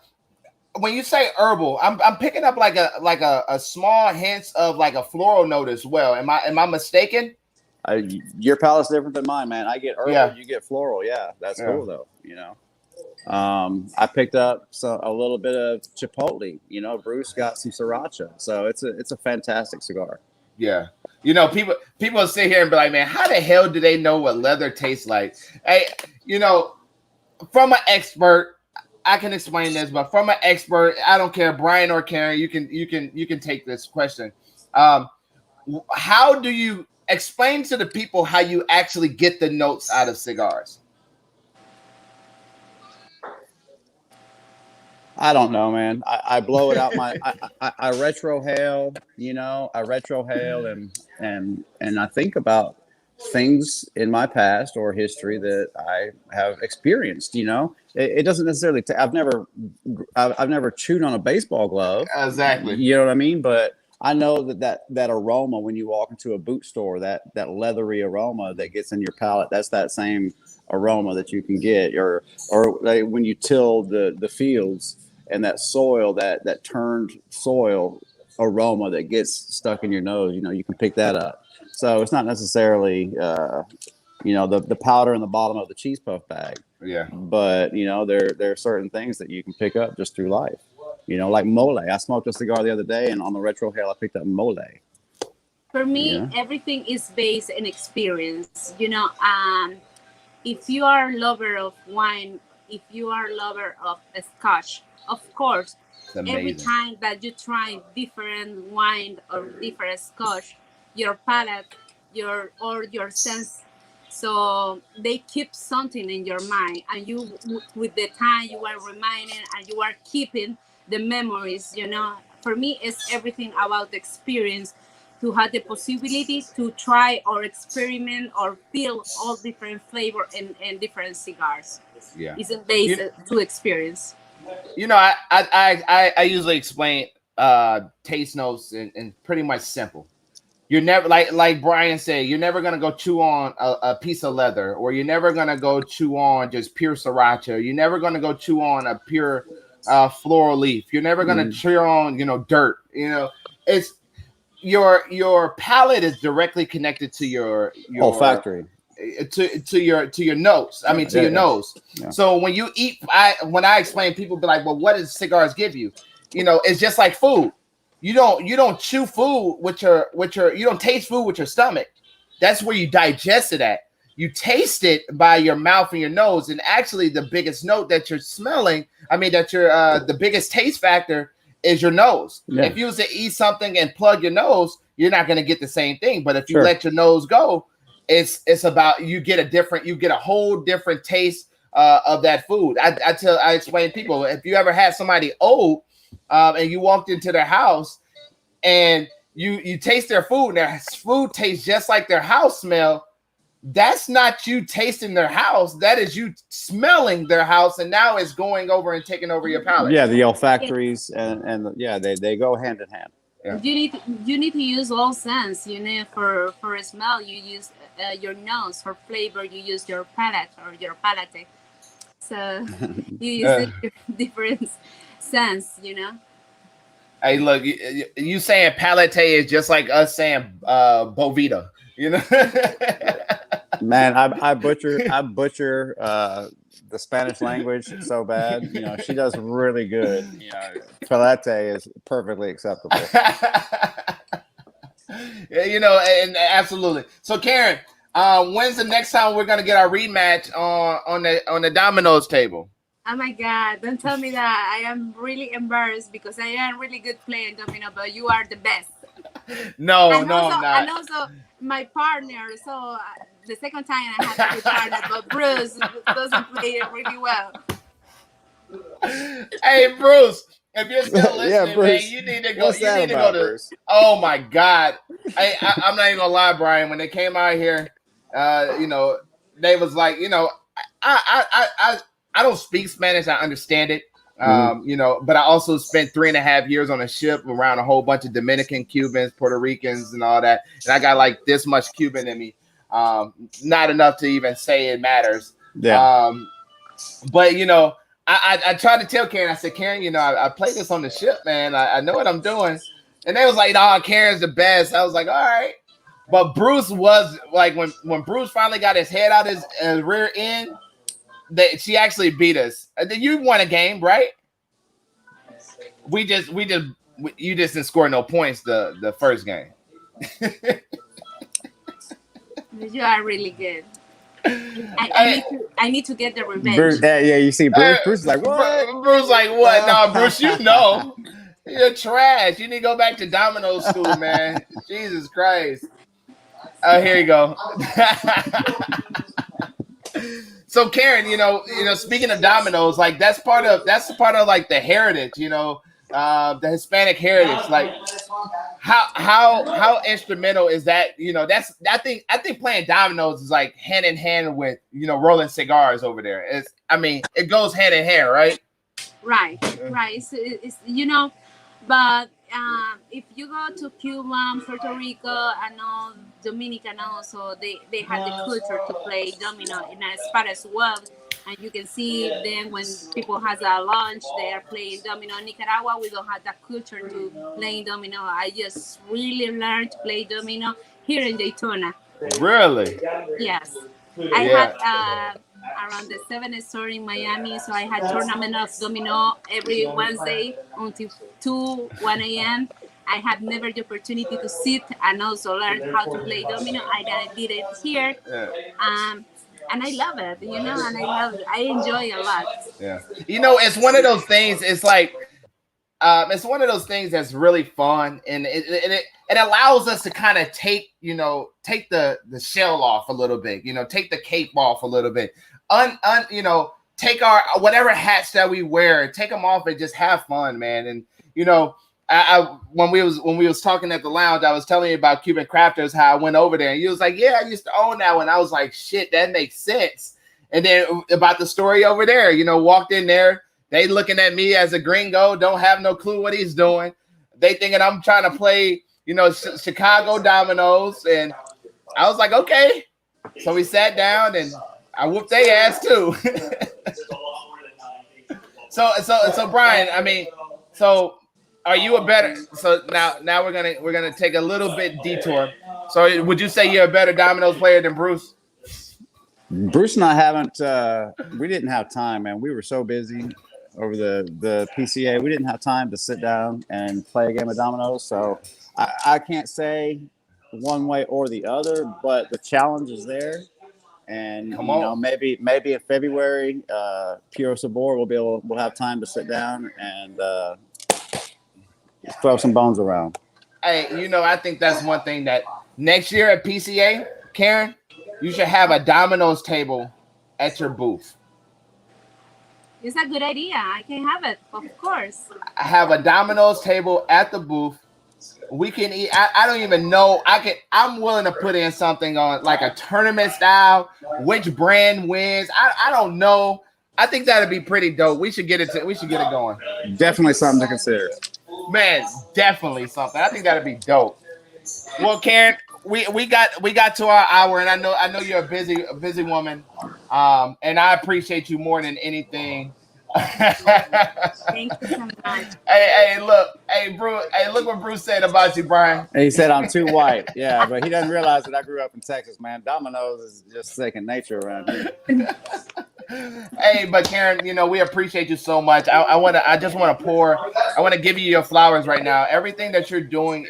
when you say herbal, I'm picking up like a small hints of like a floral note as well. Am I mistaken? Your palate's different than mine, man. I get herbal, you get floral. Yeah, that's cool though. I picked up a little bit of Chipotle. You know, Bruce got some Sriracha, so it's a fantastic cigar. Yeah. You know, people sit here and be like, man, how the hell do they know what leather tastes like? Hey, you know, from an expert, I can explain this, but from an expert, I don't care, Brian or Karen, you can take this question. How do you explain to the people how you actually get the notes out of cigars? I don't know, man. I blow it out I retrohale, you know, I retrohale and I think about things in my past or history that I have experienced. You know, it doesn't necessarily. I've never chewed on a baseball glove. Exactly. You know what I mean? But I know that aroma when you walk into a boot store, that leathery aroma that gets in your palate. That's that same aroma that you can get, or like when you till the fields and that soil, that turned soil aroma that gets stuck in your nose. You know, you can pick that up. So it's not necessarily, you know, the powder in the bottom of the cheese puff bag. Yeah. But, you know, there are certain things that you can pick up just through life. You know, like mole. I smoked a cigar the other day, and on the retrohale, I picked up mole. For me, everything is based in experience. You know, if you are a lover of wine, if you are a lover of scotch, of course, every time that you try different wine or different scotch, your palate, your sense, so they keep something in your mind, and you, with the time, you are reminding and you are keeping the memories. You know, for me, it's everything about the experience, to have the possibility to try or experiment or feel all different flavor and different cigars. Yeah, it's based to experience. You know, I usually explain taste notes in pretty much simple. You're never, like Brian said, you're never gonna go chew on a piece of leather, or you're never gonna go chew on just pure sriracha. You're never gonna go chew on a pure floral leaf. You're never gonna chew on, you know, dirt. You know, it's your palate is directly connected to your olfactory, to your nose. I mean, to your nose. Yeah. So when you eat, when I explain, people be like, well, what does cigars give you? You know, it's just like food. You don't chew food with your you don't taste food with your stomach. That's where you digest it at. You taste it by your mouth and your nose. And actually, the biggest note that you're smelling, I mean, that you're the biggest taste factor is your nose. Yeah. If you was to eat something and plug your nose, you're not going to get the same thing. But if you let your nose go, it's about, you get a whole different taste of that food. I explain to people, if you ever had somebody old and you walked into their house and you taste their food and their food tastes just like their house smell, that's not you tasting their house. That is you smelling their house, and now it's going over and taking over your palate. Yeah, the olfactories and yeah, they go hand in hand. Yeah. You need to use all sense. You know, for smell, you use your nose. For flavor, you use your palate or your palate. So you use different sense. You know. Hey, look, you saying palate is just like us saying Bovita. You know. Man, I butcher the Spanish language so bad. You know, she does really good. You know, palate is perfectly acceptable. Yeah, you know, and absolutely. So, Karen, when's the next time we're gonna get our rematch on the Dominoes table? Oh my God! Don't tell me that. I am really embarrassed because I am really good playing domino, but you are the best. No, I'm not. And also my partner. So the second time I had a good partner, but Bruce doesn't play it really well. Hey, Bruce, if you're still listening, man, you need to go. You need to go to. Bruce? Oh my God! I'm not even gonna lie, Brian. When they came out here, you know, they was like, you know, I don't speak Spanish. I understand it. You know, but I also spent 3.5 years on a ship around a whole bunch of Dominican, Cubans, Puerto Ricans, and all that. And I got like this much Cuban in me. Not enough to even say it matters. Yeah. But you know, I tried to tell Karen. I said, Karen, you know, I played this on the ship, man. I know what I'm doing. And they was like, "Oh, Karen's the best." I was like, "All right." But Bruce was like, when Bruce finally got his head out his rear end. she actually beat us. You won a game, right? You just didn't score no points the first game. You are really good. I need to get the revenge. Bruce, yeah, you see Bruce. Bruce is like, what? Bruce like, what? No, Bruce, you know. You're trash. You need to go back to Dominoes school, man. Jesus Christ. Oh, here you go. So Karen, speaking of Dominoes, like that's part of like the heritage, the Hispanic heritage. Like how instrumental is that? I think playing Dominoes is like hand in hand with rolling cigars over there. It goes hand in hand, right? Right. It's but if you go to Cuba, Puerto Rico, and all Dominican also, they have the culture to play domino in a spot as well. And you can see them when people has a lunch, they are playing domino. In Nicaragua, we don't have that culture to playing domino. I just really learned to play domino here in Daytona. Really? Yes. I had around the 7th store in Miami, so I had tournament of domino every Wednesday until 1 a.m. I had never the opportunity to sit and also learn how to play domino. I did it here, and I love it, and I enjoy a lot. Yeah, it's one of those things. It's like it's one of those things that's really fun, and it allows us to kind of take the shell off a little bit, take the cape off a little bit, take our whatever hats that we wear, take them off and just have fun, man. And I when we was talking at the lounge, I was telling you about Cuban Crafters, how I went over there, and you was like, yeah, I used to own that one. I was like, shit, that makes sense. And then about the story over there, walked in there. They looking at me as a gringo, don't have no clue what he's doing. They thinking I'm trying to play, Chicago dominoes. And I was like, okay. So we sat down and I whooped their ass too. So Brian, so are you a better? So now we're gonna take a little bit detour. So would you say you're a better dominoes player than Bruce? Bruce and I haven't. We didn't have time, man. We were so busy over the PCA. We didn't have time to sit down and play a game of dominoes. So I can't say one way or the other, but the challenge is there. And maybe in February, Puro Sabor we'll have time to sit down and throw some bones around. Hey, I think that's one thing that next year at PCA, Karen, you should have a dominoes table at your booth. It's a good idea. I can have it, of course. I have a dominoes table at the booth. We can eat. I don't even know. I'm willing to put in something on like a tournament style. Which brand wins? I don't know. I think that'd be pretty dope. We should get it going. Definitely something to consider. Man, definitely something. I think that'd be dope. Well, Karen, we got to our hour, and I know you're a busy woman, and I appreciate you more than anything. Thank you so much. Look what Bruce said about you, Brian. He said I'm too white. Yeah, but he doesn't realize that I grew up in Texas, man. Dominoes is just second nature around here. Hey, but Karen, we appreciate you so much. I want to give you your flowers right now. Everything that you're doing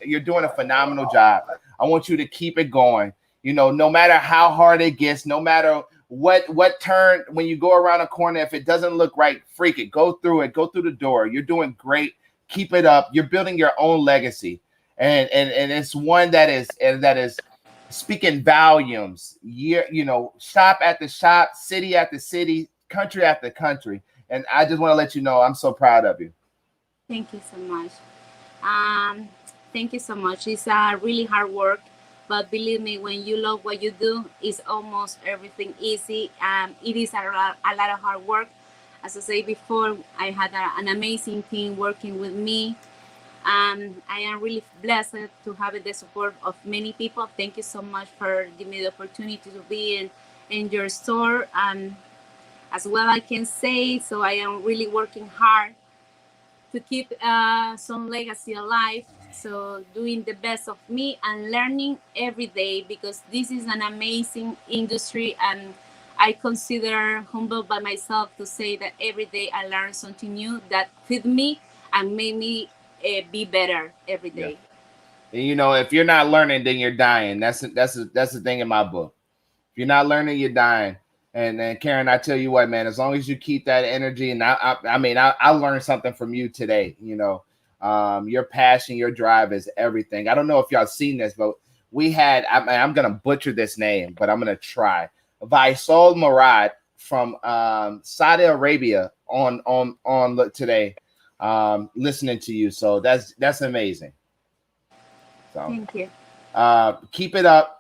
you're doing a phenomenal job. I want you to keep it going. No matter how hard it gets, no matter what turn, when you go around a corner, if it doesn't look right, freak it. Go through the door. You're doing great. Keep it up. You're building your own legacy. And it's one that is speaking volumes. Shop at the shop, city at the city, country after country. And I just want to let you know I'm so proud of you. Thank you so much. Thank you so much. It's really hard work. But believe me, when you love what you do, it's almost everything easy. It is a lot of hard work. As I said before, I had an amazing team working with me. I am really blessed to have the support of many people. Thank you so much for giving me the opportunity to be in your store. As well, I can say, so I am really working hard to keep some legacy alive. So doing the best of me and learning every day, because this is an amazing industry, and I consider humble by myself to say that every day I learn something new that fit me and make me be better every day. And, you know, if you're not learning, then you're dying. That's the thing in my book. If you're not learning, you're dying. And then Karen, I tell you what, man, as long as you keep that energy, and I learned something from you today. You know, your passion, your drive is everything. I don't know if y'all seen this, but we had. I'm gonna butcher this name, but I'm gonna try. Vaisal Murad from Saudi Arabia on today, listening to you. So that's amazing. So Thank you. keep it up.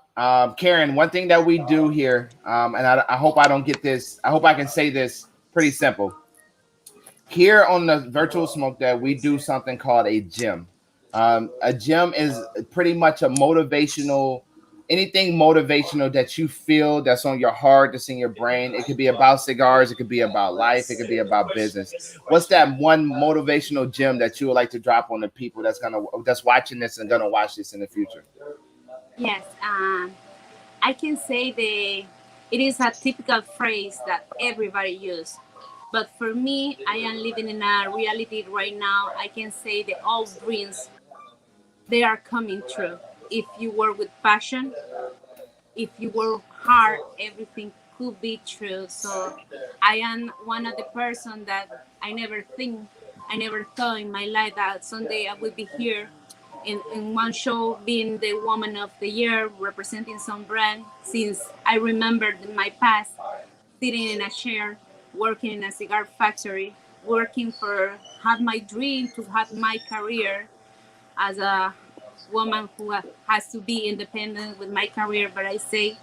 Karen, one thing that we do here, and I hope I don't get this, I hope I can say this pretty simple. Here on the Virtual Smoke That we do something called a gym. A gym is pretty much a motivational, anything motivational that you feel that's on your heart, that's in your brain. It could be about cigars, it could be about life, it could be about business. What's that one motivational gem that you would like to drop on the people that's watching this and gonna watch this in the future? Yes, I can say it is a typical phrase that everybody uses. But for me, I am living in a reality right now. I can say that all dreams, they are coming true. If you work with passion, if you work hard, everything could be true. So I am one of the person that I never thought in my life that someday I will be here in one show being the woman of the year, representing some brand. Since I remembered my past, sitting in a chair, working in a cigar factory, working for have my dream to have my career as a woman who has to be independent with my career. But I say,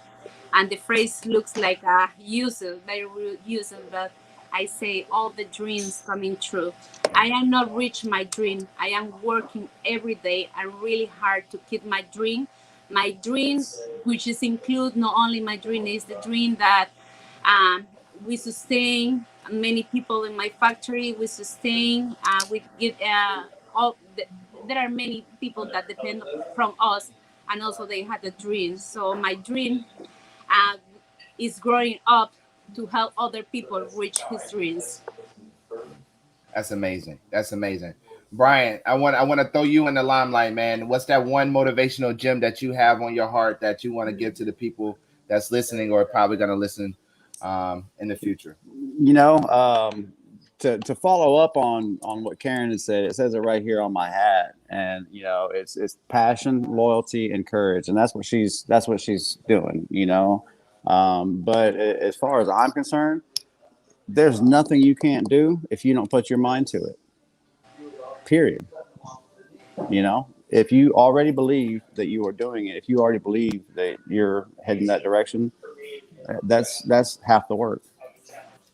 and the phrase looks like a user, very rude user, but I say all the dreams coming true. I am not reach my dream. I am working every day and really hard to keep my dream. My dream, which is include not only my dream, is the dream that we sustain many people in my factory. We sustain. We get all. There are many people that depend from us, and also they had a dream. So my dream uh, is growing up to help other people reach his dreams. That's amazing. That's amazing. Brian, I want to throw you in the limelight, man. What's that one motivational gem that you have on your heart that you want to give to the people that's listening or probably going to listen in the future? You know, to follow up on what Karen has said, it says it right here on my hat, and you know, it's passion, loyalty, and courage, and that's what she's doing. You know, but as far as I'm concerned, there's nothing you can't do if you don't put your mind to it. Period. You know, if you already believe that you are doing it, if you already believe that you're heading that direction, that's half the work.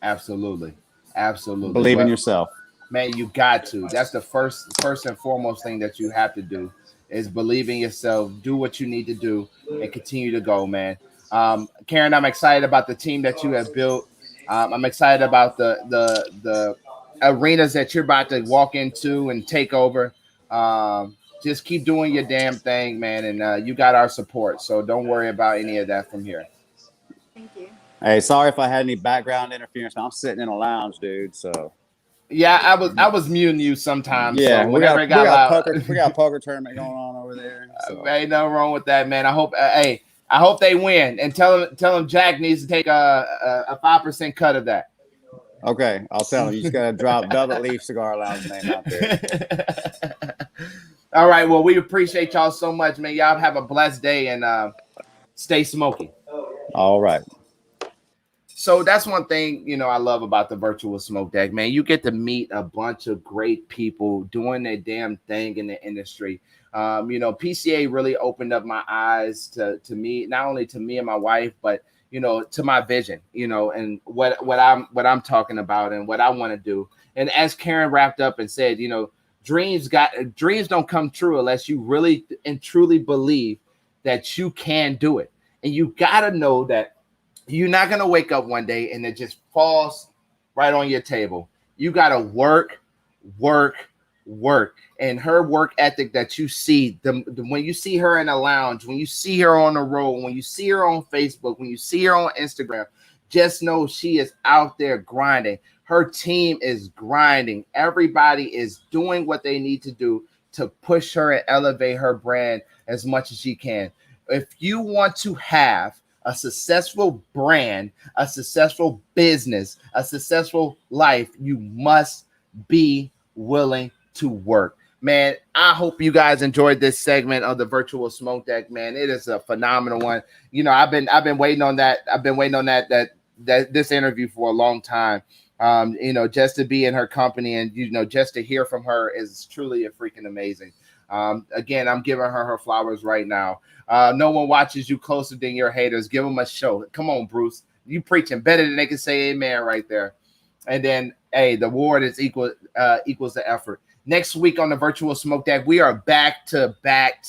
Absolutely. Absolutely. Believe in Well, yourself. man, you got to. That's the first and foremost thing that you have to do is believe in yourself, do what you need to do, and continue to go, man. Karen, I'm excited about the team that you have built. I'm excited about the arenas that you're about to walk into and take over. Just keep doing your damn thing, man, and you got our support. So don't worry about any of that from here. Thank you. Hey, sorry if I had any background interference. I'm sitting in a lounge, dude. So Yeah, I was muting you sometimes. yeah, So whenever it got we got loud, a poker tournament going on over there. So. ain't nothing wrong with that, man. I hope. Hey, I hope they win, and tell them Jack needs to take a 5% cut of that. Okay, I'll tell him. You just gotta drop Double Leaf Cigar Lounge name out there. All right. Well, we appreciate y'all so much, man. Y'all have a blessed day and stay smoky. All right. So that's one thing, I love about the virtual smoke deck, man. You get to meet a bunch of great people doing their damn thing in the industry. PCA really opened up my eyes to me, not only to me and my wife, but to my vision, and what I'm talking about and what I want to do. And as Karen wrapped up and said, dreams don't come true unless you really and truly believe that you can do it. And you gotta know that you're not going to wake up one day and it just falls right on your table. You got to work. And her work ethic that you see, when you see her in a lounge, when you see her on the road, when you see her on Facebook, when you see her on Instagram, just know she is out there grinding. Her team is grinding. Everybody is doing what they need to do to push her and elevate her brand as much as she can. If you want to have a successful brand, a successful business, a successful life, you must be willing to work. Man, I hope you guys enjoyed this segment of the virtual smoke deck. Man, it is a phenomenal one. You know, I've been waiting on that. I've been waiting on that this interview for a long time. You know, just to be in her company and, you know, just to hear from her is truly a freaking amazing. Again, I'm giving her flowers right now. No one watches you closer than your haters. Give them a show. Come on, Bruce. You preaching better than they can say amen right there. And then, hey, the award is equals the effort. Next week on the virtual smoke deck, we are back to back.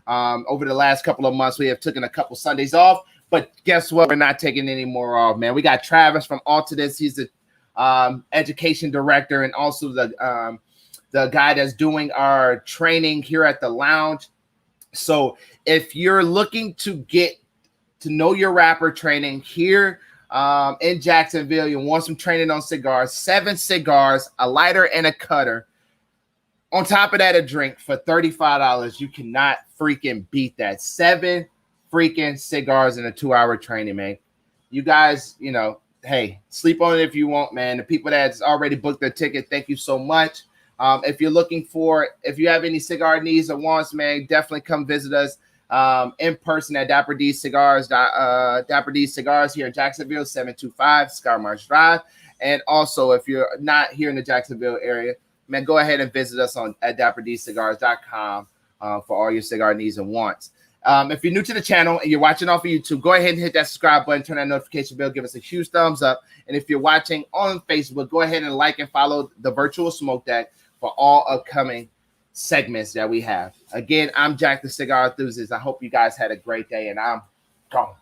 Over the last couple of months, we have taken a couple Sundays off. But guess what? We're not taking any more off, man. We got Travis from Altadis. He's the education director and also the guy that's doing our training here at the lounge. So if you're looking to get to know your rapper training here in Jacksonville, you want some training on cigars, 7 cigars, a lighter and a cutter. On top of that, a drink for $35. You cannot freaking beat that. 7 freaking cigars in a 2-hour training, man. You guys, you know, hey, sleep on it if you want, man. The people that's already booked their ticket, thank you so much. If you have any cigar needs or wants, man, definitely come visit us in person at Dapper D Cigars here in Jacksonville, 725 Cigar March Drive. And also, if you're not here in the Jacksonville area, man, go ahead and visit us at dapperDcigars.com for all your cigar needs and wants. If you're new to the channel and you're watching off of YouTube, go ahead and hit that subscribe button, turn that notification bell, give us a huge thumbs up. And if you're watching on Facebook, go ahead and like and follow the virtual smoke deck for all upcoming segments that we have. Again, I'm Jack the Cigar Enthusiast. I hope you guys had a great day, and I'm gone.